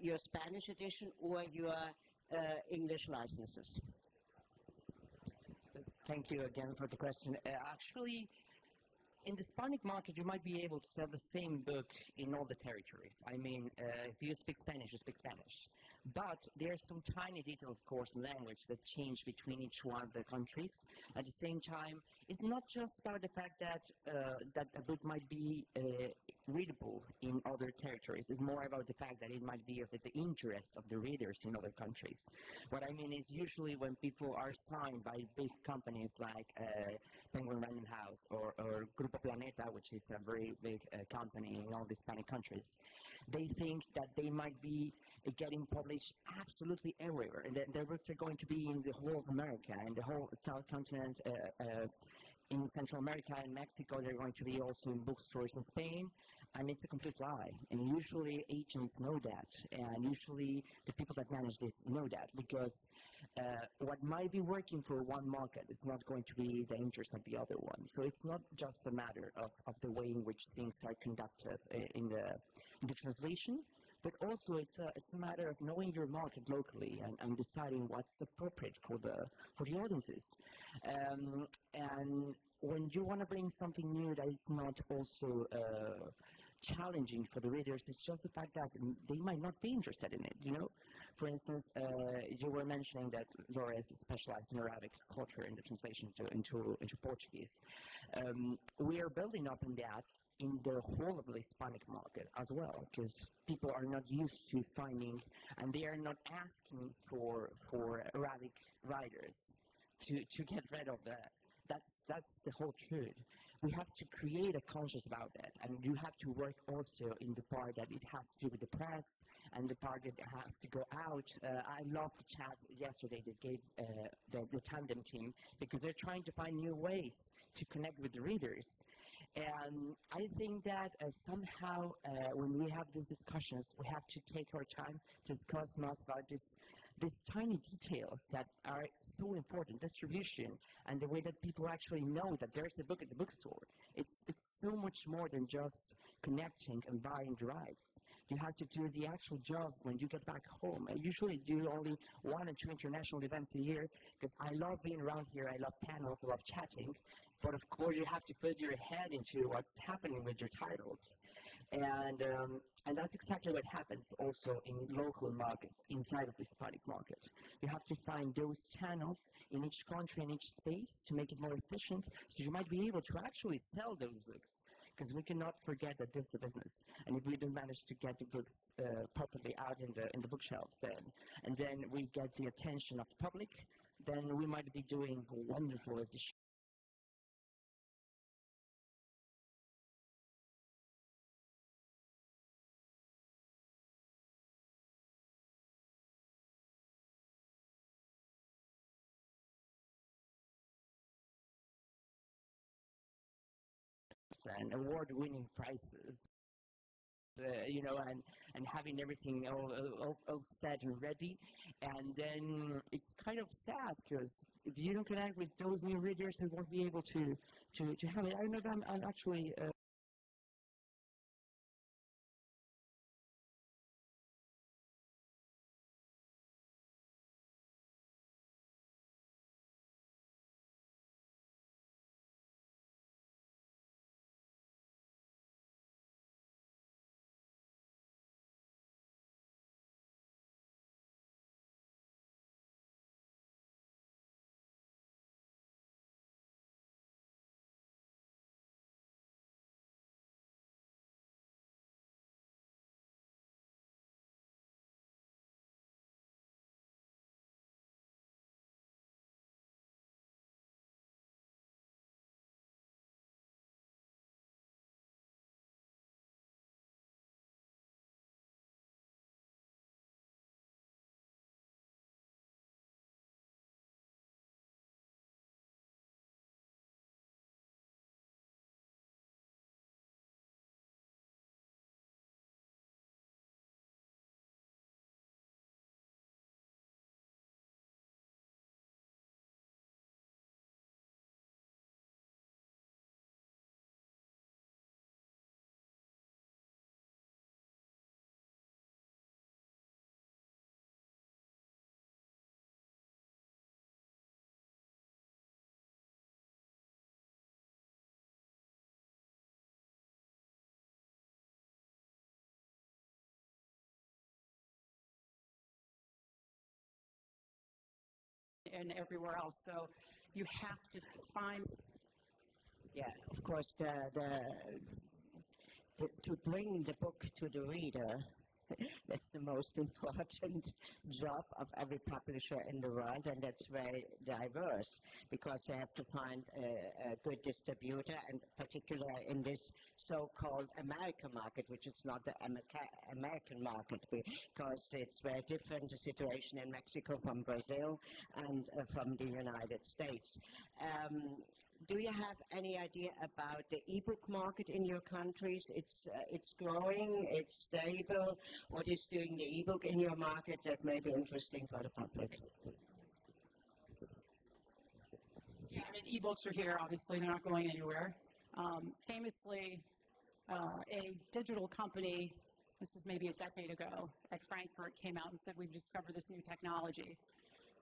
your Spanish edition or your English licenses. Thank you again for the question. Actually, in the Hispanic market, you might be able to sell the same book in all the territories. I mean, if you speak Spanish, you speak Spanish. But there are some tiny details, of course, in language that change between each one of the countries. At the same time, it's not just about the fact that that a book might be readable in other territories. It's more about the fact that it might be of the interest of the readers in other countries. What I mean is usually when people are signed by big companies like Penguin Random House or Grupo Planeta, which is a very big company in all the Hispanic countries, they think that they might be getting published absolutely everywhere, and that their books are going to be in the whole of America and the whole South continent, in Central America and Mexico. They're going to be also in bookstores in Spain, and it's a complete lie. And usually agents know that, and usually the people that manage this know that, because what might be working for one market is not going to be the interest of the other one. So it's not just a matter of the way in which things are conducted in the translation, but also it's a matter of knowing your market locally and deciding what's appropriate for the audiences. And when you want to bring something new that is not also challenging for the readers, it's just the fact that they might not be interested in it, you know? For instance, you were mentioning that Flores is specialized in Arabic culture in the translation into Portuguese. We are building up in that in the whole of the Hispanic market as well, because people are not used to finding, and they are not asking for Arabic writers to get rid of that. That's the whole truth. We have to create a conscience about that, and you have to work also in the part that it has to do with the press and the part that has to go out. I love the chat yesterday that gave the Tandem team, because they're trying to find new ways to connect with the readers. And I think that somehow when we have these discussions, we have to take our time to discuss more about these tiny details that are so important, distribution, and the way that people actually know that there's a book at the bookstore. It's so much more than just connecting and buying the rights. You have to do the actual job when you get back home. I usually do only 1 or 2 international events a year, because I love being around here, I love panels, I love chatting, but of course you have to put your head into what's happening with your titles. And that's exactly what happens also in local markets inside of the Hispanic market. You have to find those channels in each country, in each space, to make it more efficient, so you might be able to actually sell those books, because we cannot forget that this is a business. And if we don't manage to get the books properly out in the bookshelves, and then we get the attention of the public, then we might be doing wonderful editions. And award-winning prizes, and having everything all set and ready. And then it's kind of sad, because if you don't connect with those new readers, they won't be able to have it. I know that I'm actually and everywhere else. So you have to find. Yeah, of course, to bring the book to the reader, that's the most important job of every publisher in the world, and that's very diverse because you have to find a good distributor, and particularly in this so-called American market, which is not the American market, because it's very different, the situation in Mexico from Brazil and from the United States. Do you have any idea about the ebook market in your countries? It's growing, it's stable. What is doing the ebook in your market that may be interesting for the public? Yeah, I mean, ebooks are here. Obviously, they're not going anywhere. Famously, a digital company, this was maybe a decade ago, at Frankfurt came out and said, we've discovered this new technology,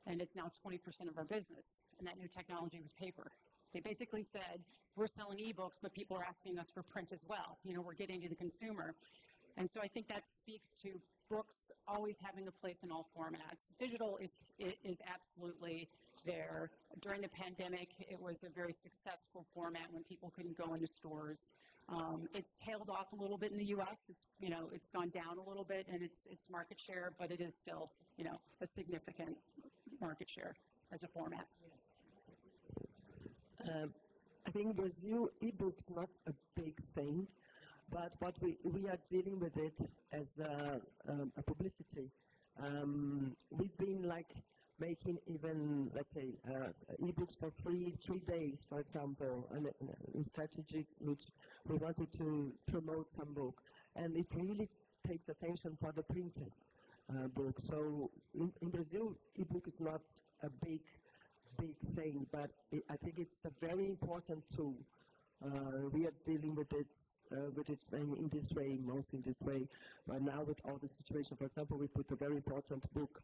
and it's now 20% of our business, and that new technology was paper. They basically said, we're selling ebooks, but people are asking us for print as well. You know, we're getting to the consumer. And so I think that speaks to books always having a place in all formats. Digital is absolutely there. During the pandemic, it was a very successful format when people couldn't go into stores. It's tailed off a little bit in the U.S. It's gone down a little bit in its market share, but it is still, a significant market share as a format. I think in Brazil, ebooks not a big thing, but what we are dealing with it as a publicity. We've been making even, let's say, ebooks for free 3 days, for example, and in strategy which we wanted to promote some book, and it really takes attention for the printed book. So in Brazil, ebook is not a big thing, but I think it's a very important tool. We are dealing with it in this way, mostly in this way. But now with all the situation, for example, we put a very important book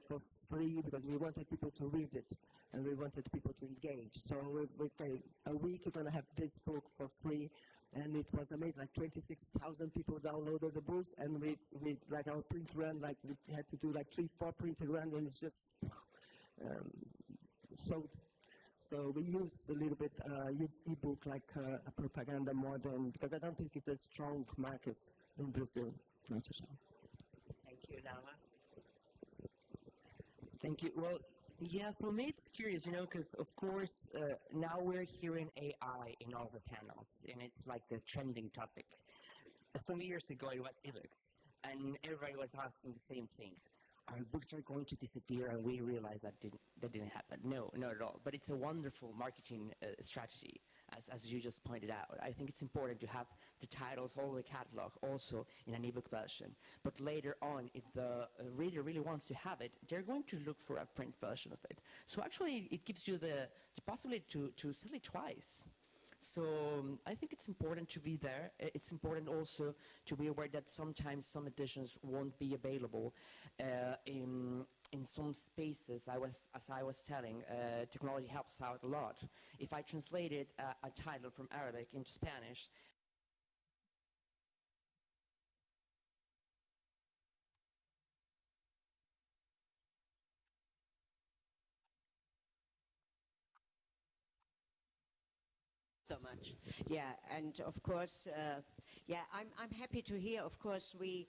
for free because we wanted people to read it and we wanted people to engage. So we say a week you're going to have this book for free, and it was amazing. 26,000 people downloaded the books, and we our print run, we had to do 3-4 printed runs, and it's just sold. So we use a little bit ebook like a propaganda more than, because I don't think it's a strong market in Brazil. Not so strong. Thank you, Lama. Thank you. Well, yeah, for me it's curious, because of course now we're hearing AI in all the panels, and it's like the trending topic. Some years ago it was ebooks, and everybody was asking the same thing. Our books are going to disappear, and we realized that didn't happen. No, not at all. But it's a wonderful marketing strategy, as you just pointed out. I think it's important to have the titles, all the catalog, also in an ebook version. But later on, if the reader really wants to have it, they're going to look for a print version of it. So actually, it gives you the possibility to sell it twice. So I think it's important to be there. It's important also to be aware that sometimes some editions won't be available in some spaces. As I was telling, technology helps out a lot. If I translated a title from Arabic into Spanish, So much. Yeah, and of course, I'm happy to hear. Of course, we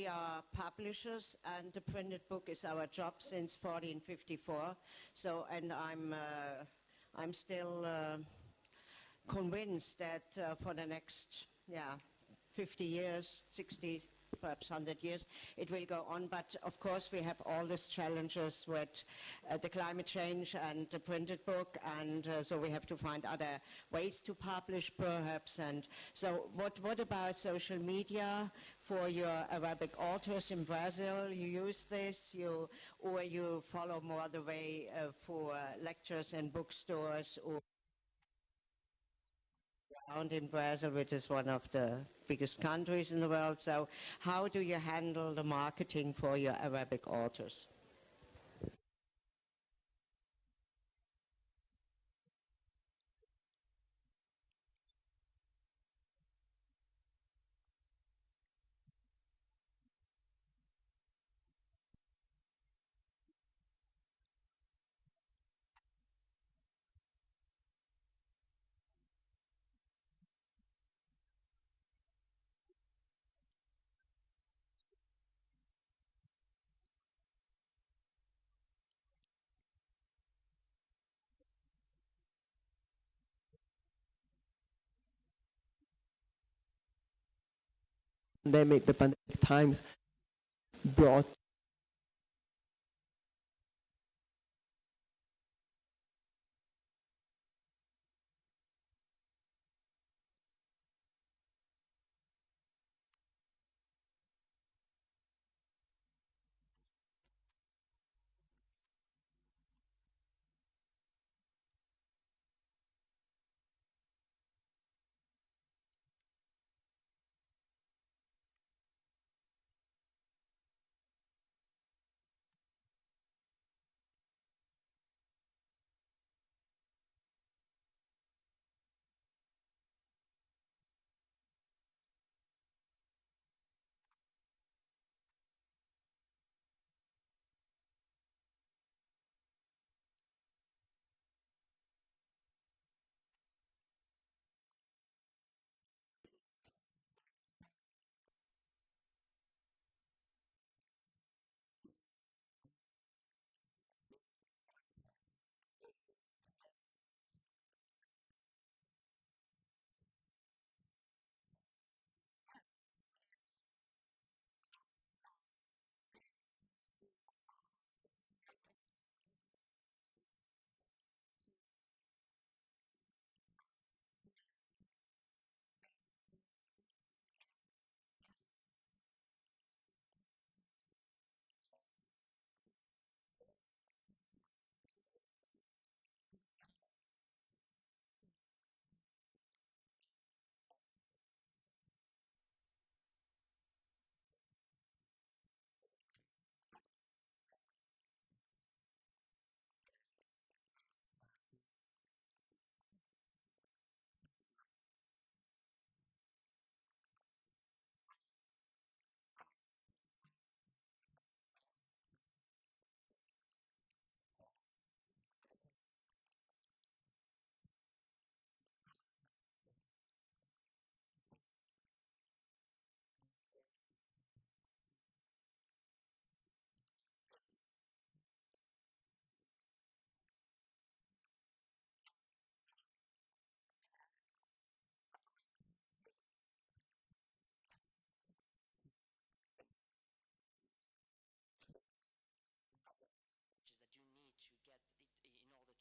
are publishers, and the printed book is our job since 1454. So, and I'm still convinced that for the next 50 years, 60, perhaps 100 years, it will go on. But of course, we have all these challenges with the climate change and the printed book, and so we have to find other ways to publish, perhaps. And so, what about social media for your Arabic authors in Brazil? You use this, or you follow more the way for lectures in bookstores, or around in Brazil, which is one of the biggest countries in the world. So how do you handle the marketing for your Arabic authors? the pandemic times brought that you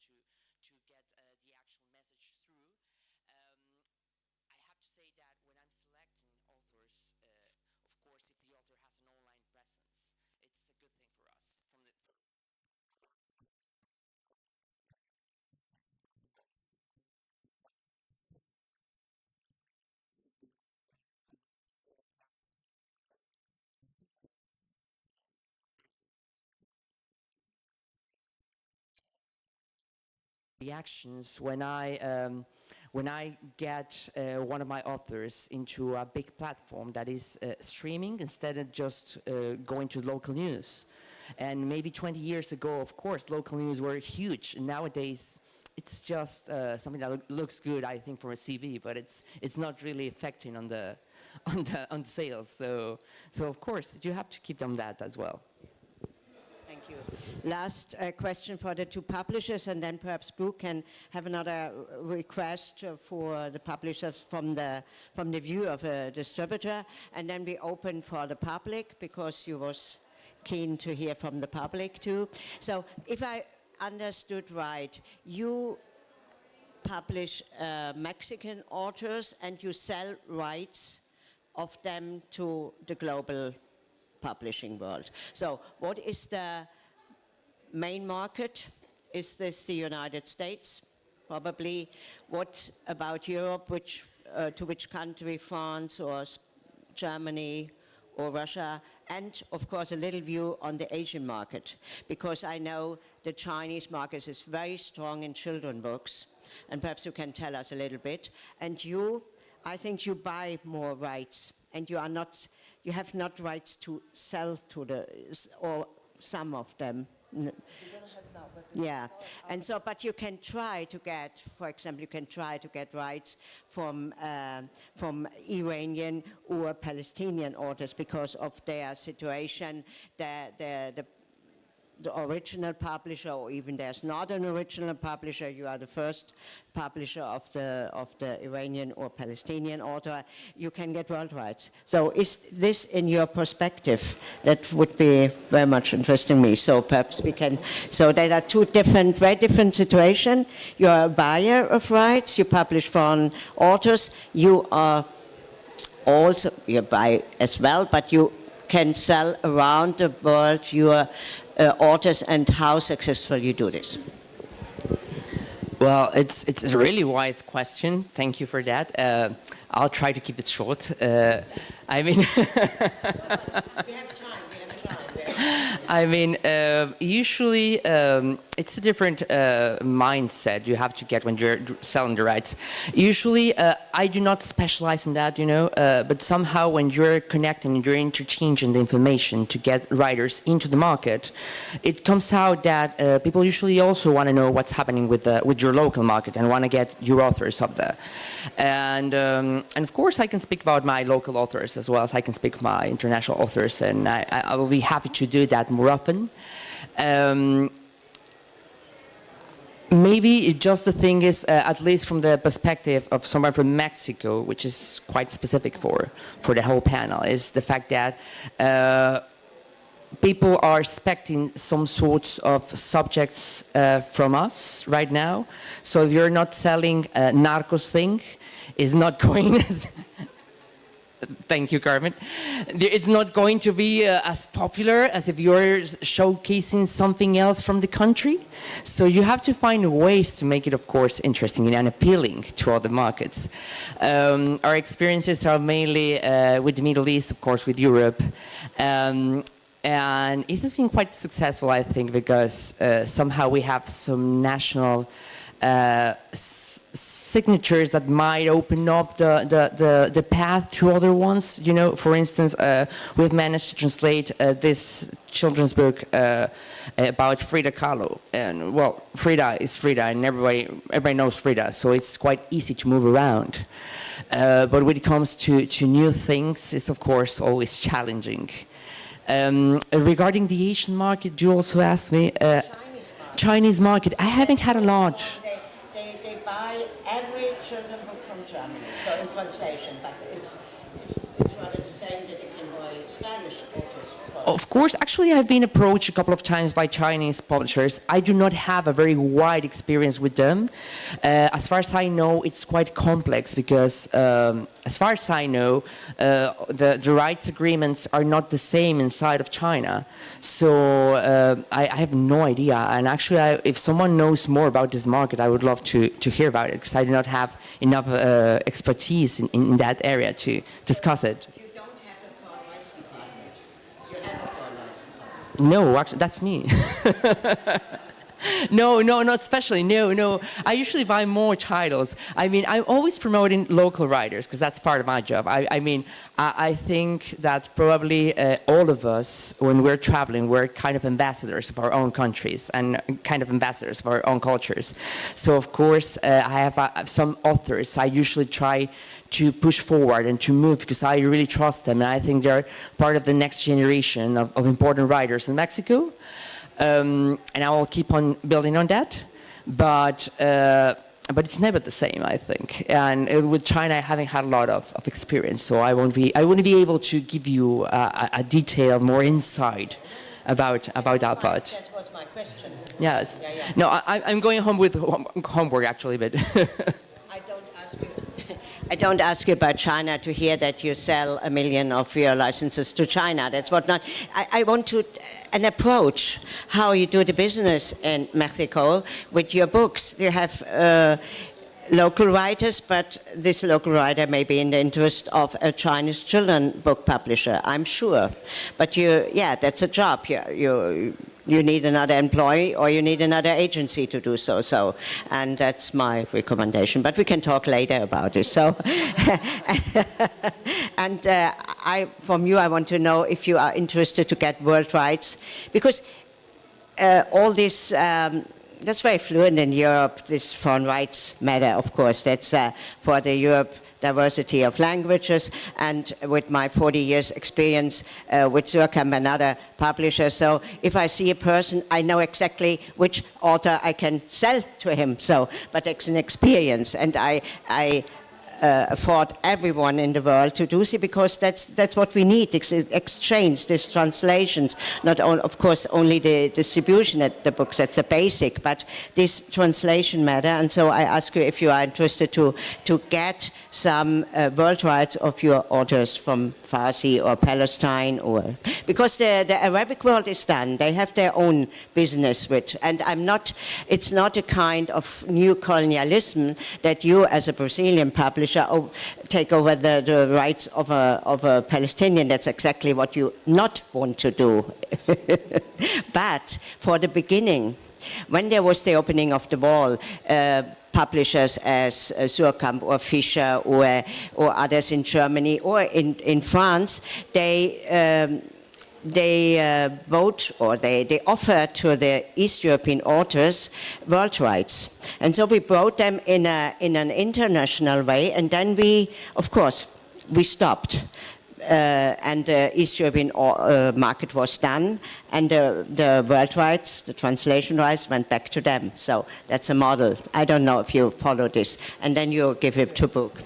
need to get it in order to get the actual message through. I have to say that when I'm selecting authors, of course, if the author has an online presence, it's a good thing for us. From the reactions when I get one of my authors into a big platform that is streaming instead of just going to local news. And maybe 20 years ago, of course, local news were huge. Nowadays, it's just something that looks good, I think, for a CV, but it's not really affecting on the on sales. So of course, you have to keep on that as well. Thank you. Last question for the two publishers, and then perhaps Brooke can have another request for the publishers from the view of a distributor, and then we open for the public because you was keen to hear from the public too. So if I understood right, you publish Mexican authors and you sell rights of them to the global publishing world. So what is the main market? Is this the United States? Probably. What about Europe? To which country? France or Germany or Russia? And of course a little view on the Asian market, because I know the Chinese market is very strong in children books, and perhaps you can tell us a little bit. And you, I think you buy more rights, and you have not rights to sell to or some of them. We don't have now, but yeah, and so, but you can try to get, for example, rights from Iranian or Palestinian authors because of their situation, the the original publisher, or even there's not an original publisher, you are the first publisher of the Iranian or Palestinian author, you can get world rights. So is this in your perspective? That would be very much interesting me. So perhaps we can, so there are two different, very different situations. You're a buyer of rights, you publish foreign authors, you are also, you buy as well, but you can sell around the world your authors, and how successful you do this? Well, it's a really wide question. Thank you for that. I'll try to keep it short. I mean, I mean, usually it's a different mindset you have to get when you're selling the rights. Usually, I do not specialize in that, you know, but somehow when you're connecting and you're interchanging the information to get writers into the market, it comes out that people usually also want to know what's happening with your local market and want to get your authors up there. And of course, I can speak about my local authors as well as I can speak my international authors, and I will be happy to do that more often. Maybe just the thing is, at least from the perspective of someone from Mexico, which is quite specific for the whole panel, is the fact that people are expecting some sorts of subjects from us right now. So if you're not selling a Narcos thing, it's not going... Thank you, Carmen. It's not going to be as popular as if you're showcasing something else from the country. So you have to find ways to make it, of course, interesting and appealing to other markets. Our experiences are mainly with the Middle East, of course, with Europe. And it has been quite successful, I think, because somehow we have some national signatures that might open up the path to other ones. You know, for instance, we've managed to translate this children's book about Frida Kahlo. And, well, Frida is Frida, and everybody knows Frida, so it's quite easy to move around. But when it comes to new things, it's, of course, always challenging. Regarding the Asian market, you also asked me... Chinese market. I haven't had a lot. They buy every children's book from Germany, so in translation, but it's rather the same that they can buy Spanish authors. Of course, actually I've been approached a couple of times by Chinese publishers. I do not have a very wide experience with them. As far as I know, it's quite complex because as far as I know, the rights agreements are not the same inside of China. So I have no idea. And actually, if someone knows more about this market, I would love to hear about it, because I do not have enough expertise in that area to discuss it. You don't have a foreign rights department. You have a foreign rights department. No, actually, that's me. No, not especially. No. I usually buy more titles. I mean, I'm always promoting local writers because that's part of my job. I think that probably all of us, when we're traveling, we're kind of ambassadors of our own countries and kind of ambassadors of our own cultures. So, of course, I have some authors I usually try to push forward and to move because I really trust them, and I think they're part of the next generation of important writers in Mexico. And I will keep on building on that, but it's never the same, I think. And with China, I haven't had a lot of experience, so I wouldn't be able to give you a detail, more insight about that part. That was my question. Yes. Yeah. No, I'm going home with homework actually, but. I don't ask you about China to hear that you sell 1 million of your licenses to China. That's what not. I want to an approach how you do the business in Mexico with your books. You have local writers, but this local writer may be in the interest of a Chinese children book publisher, I'm sure. But that's a job. You need another employee or you need another agency to do so. And that's my recommendation. But we can talk later about this. So, and from you, I want to know if you are interested to get world rights, because all this, that's very fluent in Europe, this foreign rights matter, of course. That's for the Europe diversity of languages, and with my 40 years experience with Surkamp and other publishers. So if I see a person, I know exactly which author I can sell to him. So, but it's an experience, and I afford everyone in the world to do so, because that's what we need, exchange, these translations, not of course only the distribution of the books, that's the basic, but this translation matter. And so I ask you if you are interested to get some world rights of your authors from Farsi or Palestine, or because the Arabic world is done, they have their own business with, and it's not a kind of new colonialism that you as a Brazilian publisher take over the rights of a Palestinian. That's exactly what you not want to do. But for the beginning, when there was the opening of the wall, publishers as Surkamp or Fischer or others in Germany or in France, they vote, or they offer to the East European authors world rights. And so we brought them in an international way, and then we stopped. And the East European market was done, and the world rights, the translation rights, went back to them. So that's a model. I don't know if you follow this. And then you give it to book.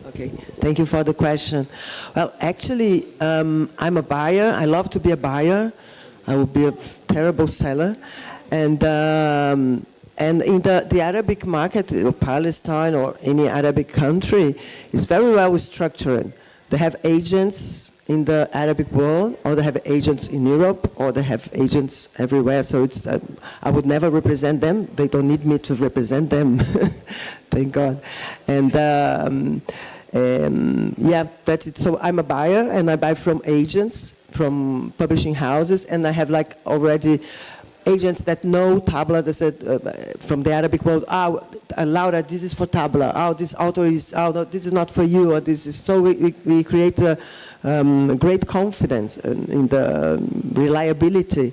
Okay. Thank you for the question. Well, actually, I'm a buyer. I love to be a buyer. I would be a terrible seller. And in the Arabic market, or Palestine or any Arabic country, it's very well structured. They have agents in the Arabic world, or they have agents in Europe, or they have agents everywhere. So it's I would never represent them. They don't need me to represent them. Thank God. And yeah, that's it. So I'm a buyer, and I buy from agents, from publishing houses, and I have like already agents that know Tabla. They said from the Arabic world, Laura, this is for Tabla. This author is, no, this is not for you. Or this is, so we create a great confidence in the reliability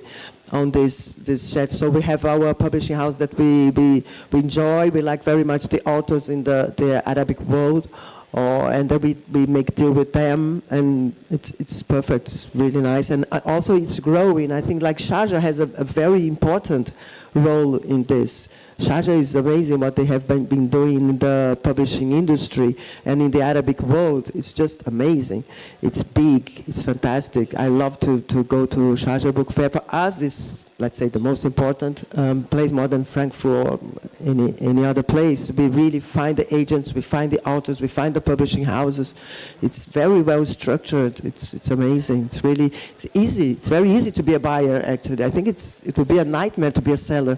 on this chat. So we have our publishing house that we enjoy. We like very much the authors in the Arabic world. And then we make deal with them, and it's perfect. It's really nice, and also it's growing. I think like Sharjah has a very important role in this. Sharjah is amazing what they have been doing in the publishing industry and in the Arabic world. It's just amazing. It's big. It's fantastic. I love to go to Sharjah Book Fair. For us, it's, let's say, the most important place, more than Frankfurt or any other place. We really find the agents, we find the authors, we find the publishing houses. It's very well structured. It's amazing. It's easy. It's very easy to be a buyer, actually. I think it would be a nightmare to be a seller.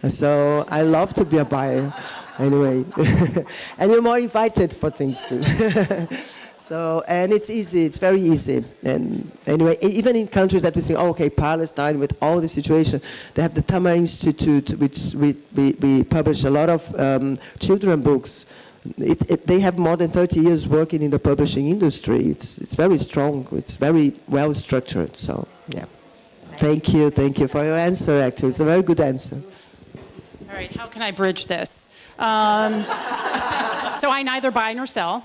So I love to be a buyer, anyway. And you're more invited for things too. So, and it's easy, it's very easy. And anyway, even in countries that we think, okay, Palestine with all the situation, they have the Tamar Institute, which we publish a lot of children books. They have more than 30 years working in the publishing industry. It's very strong, it's very well structured, so yeah. Thank you for your answer, actually. It's a very good answer. All right, how can I bridge this? So I neither buy nor sell.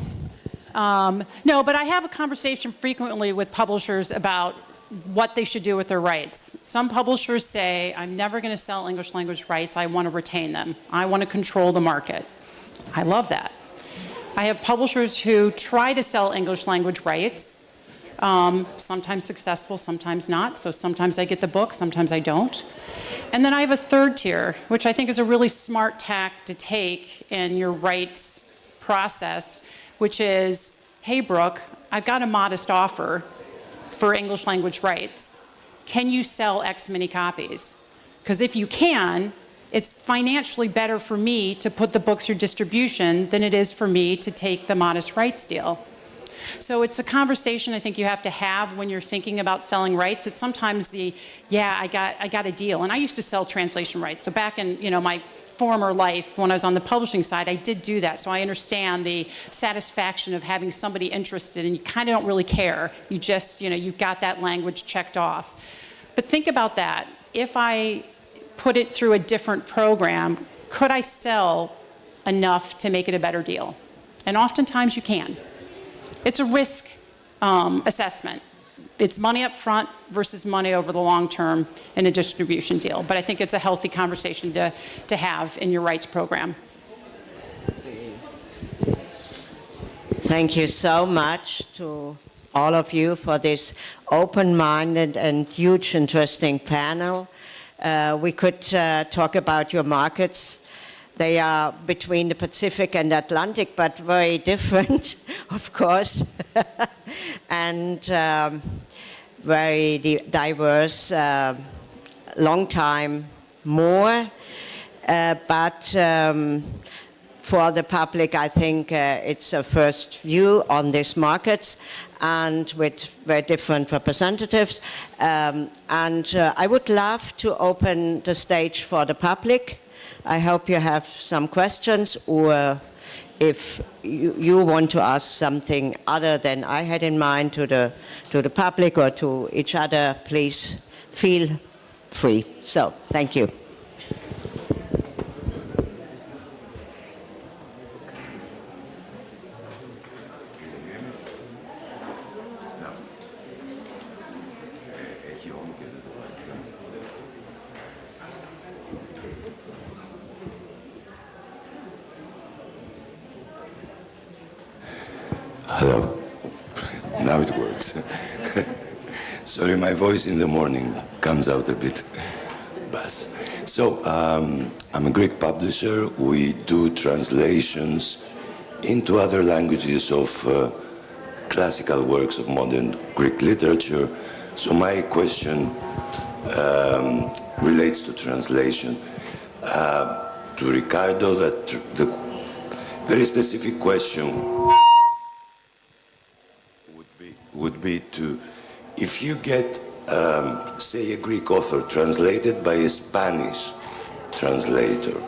No, but I have a conversation frequently with publishers about what they should do with their rights. Some publishers say, I'm never going to sell English language rights. I want to retain them. I want to control the market. I love that. I have publishers who try to sell English language rights, sometimes successful, sometimes not. So sometimes I get the book, sometimes I don't. And then I have a third tier, which I think is a really smart tack to take in your rights process, which is, hey, Brooke, I've got a modest offer for English language rights. Can you sell X many copies? Because if you can, it's financially better for me to put the book through distribution than it is for me to take the modest rights deal. So it's a conversation I think you have to have when you're thinking about selling rights. It's sometimes I got a deal. And I used to sell translation rights. So back in my former life, when I was on the publishing side, I did do that. So I understand the satisfaction of having somebody interested, and you kind of don't really care. You just, you've got that language checked off. But think about that. If I put it through a different program, could I sell enough to make it a better deal? And oftentimes you can. It's a risk assessment. It's money up front versus money over the long term in a distribution deal. But I think it's a healthy conversation to have in your rights program. Thank you so much to all of you for this open-minded and huge interesting panel. We could talk about your markets. They are between the Pacific and Atlantic, but very different, of course, and very diverse, long time more. But for the public, I think it's a first view on these markets and with very different representatives. And I would love to open the stage for the public. I hope you have some questions, or if you want to ask something other than I had in mind to the public or to each other, please feel free. So, thank you. Hello. Now it works. Sorry, my voice in the morning comes out a bit bass. So, I'm a Greek publisher. We do translations into other languages of classical works of modern Greek literature. So my question relates to translation. To Ricardo, that the very specific question would be to, if you get, say, a Greek author translated by a Spanish translator,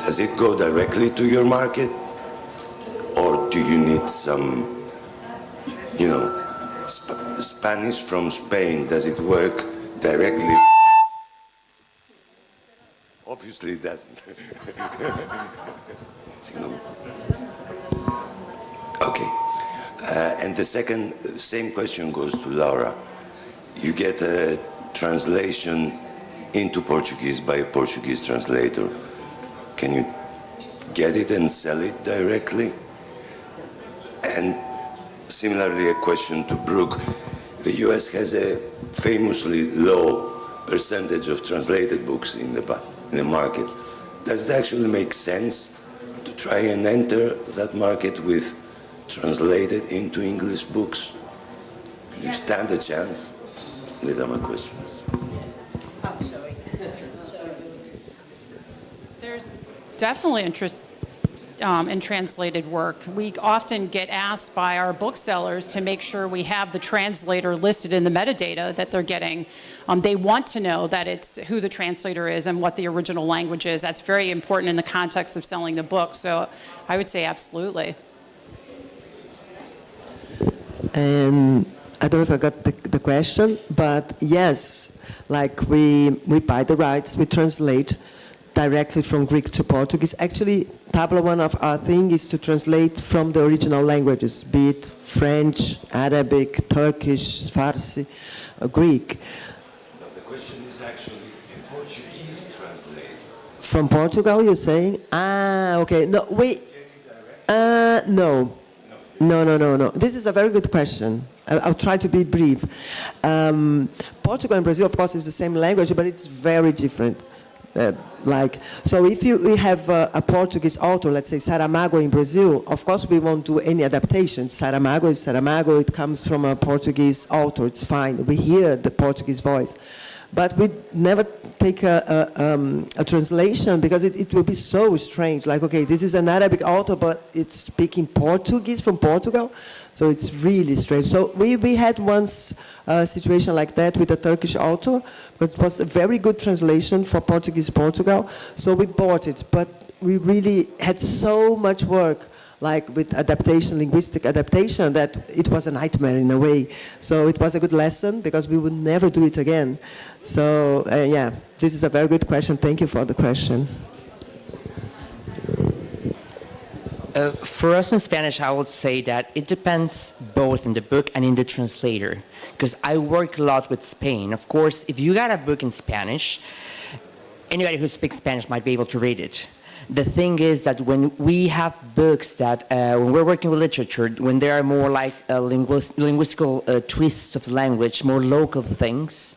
does it go directly to your market? Or do you need some, Spanish from Spain, does it work directly? Obviously it doesn't. Okay. And the same question goes to Laura. You get a translation into Portuguese by a Portuguese translator. Can you get it and sell it directly? And similarly, a question to Brooke. The US has a famously low percentage of translated books in the market. Does it actually make sense to try and enter that market with translated into English books? Do you stand a chance? These are my questions. Oh, sorry. There's definitely interest in translated work. We often get asked by our booksellers to make sure we have the translator listed in the metadata that they're getting. They want to know that it's who the translator is and what the original language is. That's very important in the context of selling the book. So I would say absolutely. And I don't know if I got the question, but yes, like we buy the rights, we translate directly from Greek to Portuguese. Actually, Tabla, one of our things is to translate from the original languages, be it French, Arabic, Turkish, Farsi, Greek. No, the question is actually a Portuguese translator. From Portugal, you're saying? Ah, okay. No, no. No. This is a very good question. I'll try to be brief. Portugal and Brazil, of course, is the same language, but it's very different. So if we have a Portuguese author, let's say Saramago in Brazil, of course we won't do any adaptation. Saramago is Saramago, it comes from a Portuguese author, it's fine. We hear the Portuguese voice. But we never take a translation because it will be so strange. Like, okay, this is an Arabic author, but it's speaking Portuguese from Portugal. So it's really strange. So we had once a situation like that with a Turkish author, but it was a very good translation for Portuguese Portugal. So we bought it, but we really had so much work, like with adaptation, linguistic adaptation, that it was a nightmare in a way. So it was a good lesson because we would never do it again. So yeah, this is a very good question. Thank you for the question. For us in Spanish, I would say that it depends both in the book and in the translator, because I work a lot with Spain. Of course, if you got a book in Spanish, anybody who speaks Spanish might be able to read it. The thing is that when we have books that, when we're working with literature, when there are more like linguistical twists of language, more local things,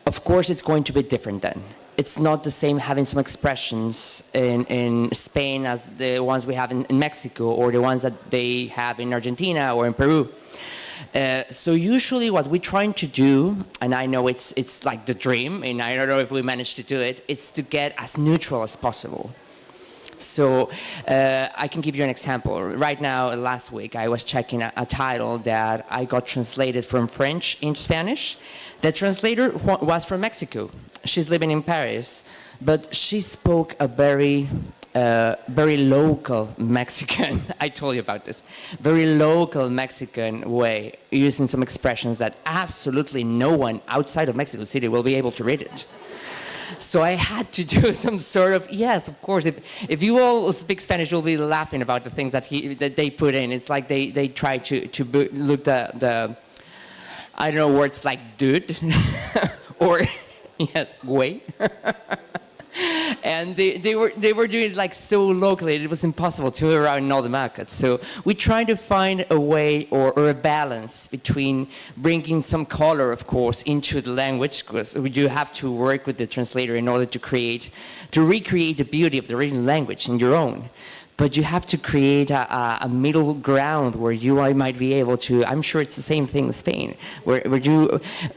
of course it's going to be different then. It's not the same having some expressions in Spain as the ones we have in Mexico, or the ones that they have in Argentina or in Peru. So usually what we're trying to do, and I know it's like the dream, and I don't know if we managed to do it, is to get as neutral as possible. So I can give you an example. Right now, last week, I was checking a title that I got translated from French into Spanish. The translator was from Mexico. She's living in Paris, but she spoke a very local Mexican, I told you about this, very local Mexican way, using some expressions that absolutely no one outside of Mexico City will be able to read it. So I had to do some sort of, yes, of course, if you all speak Spanish, you'll be laughing about the things that they put in. It's like they try to look the I don't know, words like dude, or, yes, güey. And they were doing it like so locally, it was impossible to around in all the markets. So we try to find a way or a balance between bringing some color, of course, into the language, because we do have to work with the translator in order to recreate the beauty of the original language in your own. But you have to create a middle ground where you might be able to, I'm sure it's the same thing in Spain, where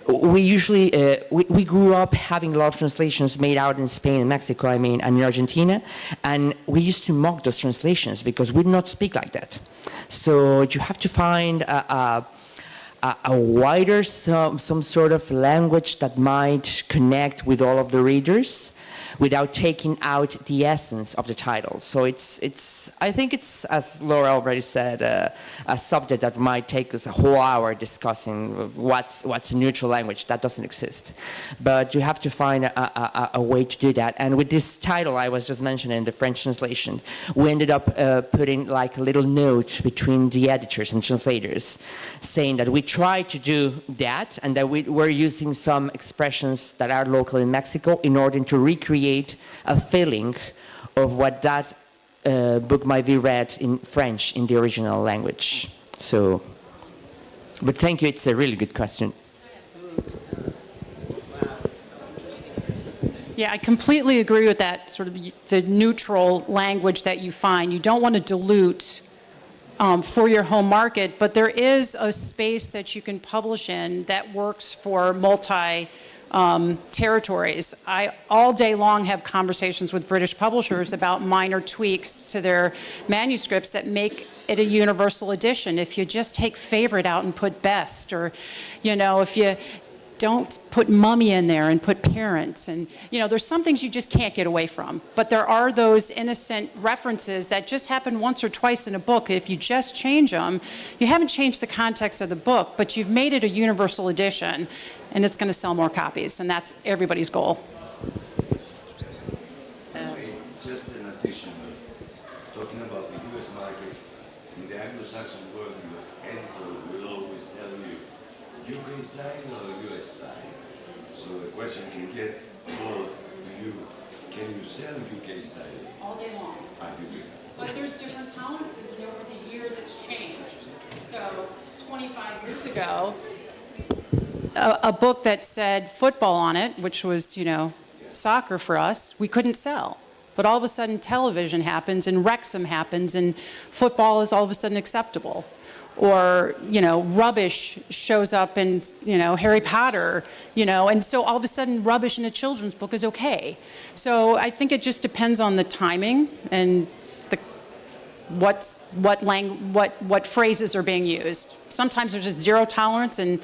we usually, we grew up having a lot of translations made out in Spain and Mexico, and in Argentina, and we used to mock those translations because we did not speak like that. So you have to find a wider, some sort of language that might connect with all of the readers, without taking out the essence of the title. So I think it's, as Laura already said, a subject that might take us a whole hour discussing what's a neutral language. That doesn't exist. But you have to find a way to do that. And with this title I was just mentioning, the French translation, we ended up putting like a little note between the editors and translators, saying that we try to do that, and that we're using some expressions that are local in Mexico in order to recreate a feeling of what that book might be read in French in the original language. So, but thank you, it's a really good question. Yeah, I completely agree with that, sort of the neutral language that you find. You don't want to dilute for your home market, but there is a space that you can publish in that works for territories. I all day long have conversations with British publishers about minor tweaks to their manuscripts that make it a universal edition. If you just take favorite out and put best, or, if you don't put mummy in there and put parents, and, there's some things you just can't get away from. But there are those innocent references that just happen once or twice in a book. If you just change them, you haven't changed the context of the book, but you've made it a universal edition, and it's going to sell more copies, and that's everybody's goal. Just an addition, talking about the U.S. market, in the Anglo-Saxon world, your editor will always tell you UK style or US style. So the question can get both to you. Can you sell UK style? All day long. You do. But there's different tolerances, and over the years it's changed. So 25 years ago, a book that said football on it, which was, soccer for us, we couldn't sell. But all of a sudden television happens, and Wrexham happens, and football is all of a sudden acceptable. Or, rubbish shows up in, Harry Potter, and so all of a sudden rubbish in a children's book is okay. So I think it just depends on the timing and what phrases are being used. Sometimes there's just zero tolerance, and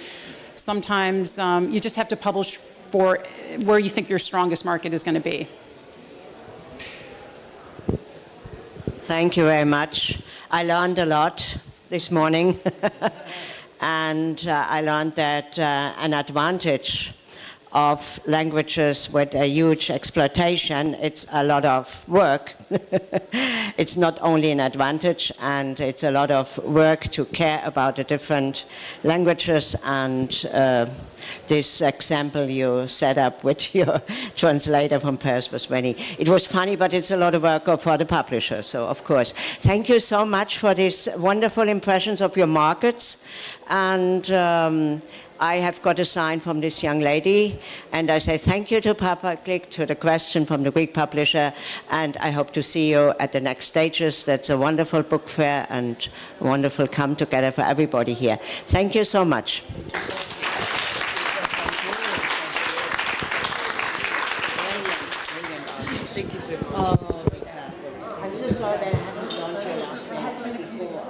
sometimes you just have to publish for where you think your strongest market is going to be. Thank you very much. I learned a lot this morning, and I learned that an advantage of languages with a huge exploitation, it's a lot of work. It's not only an advantage, and it's a lot of work to care about the different languages, and this example you set up with your translator from Paris was it was funny, but it's a lot of work for the publisher, so of course. Thank you so much for these wonderful impressions of your markets, and I have got a sign from this young lady, and I say thank you to Papa Click, to the question from the Greek publisher, and I hope to see you at the next stages. That's a wonderful book fair and a wonderful come together for everybody here. Thank you so much. Thank you so much. I'm so sorry that I haven't gone to your last name before.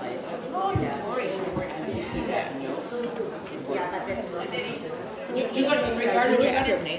You got me regarded your name.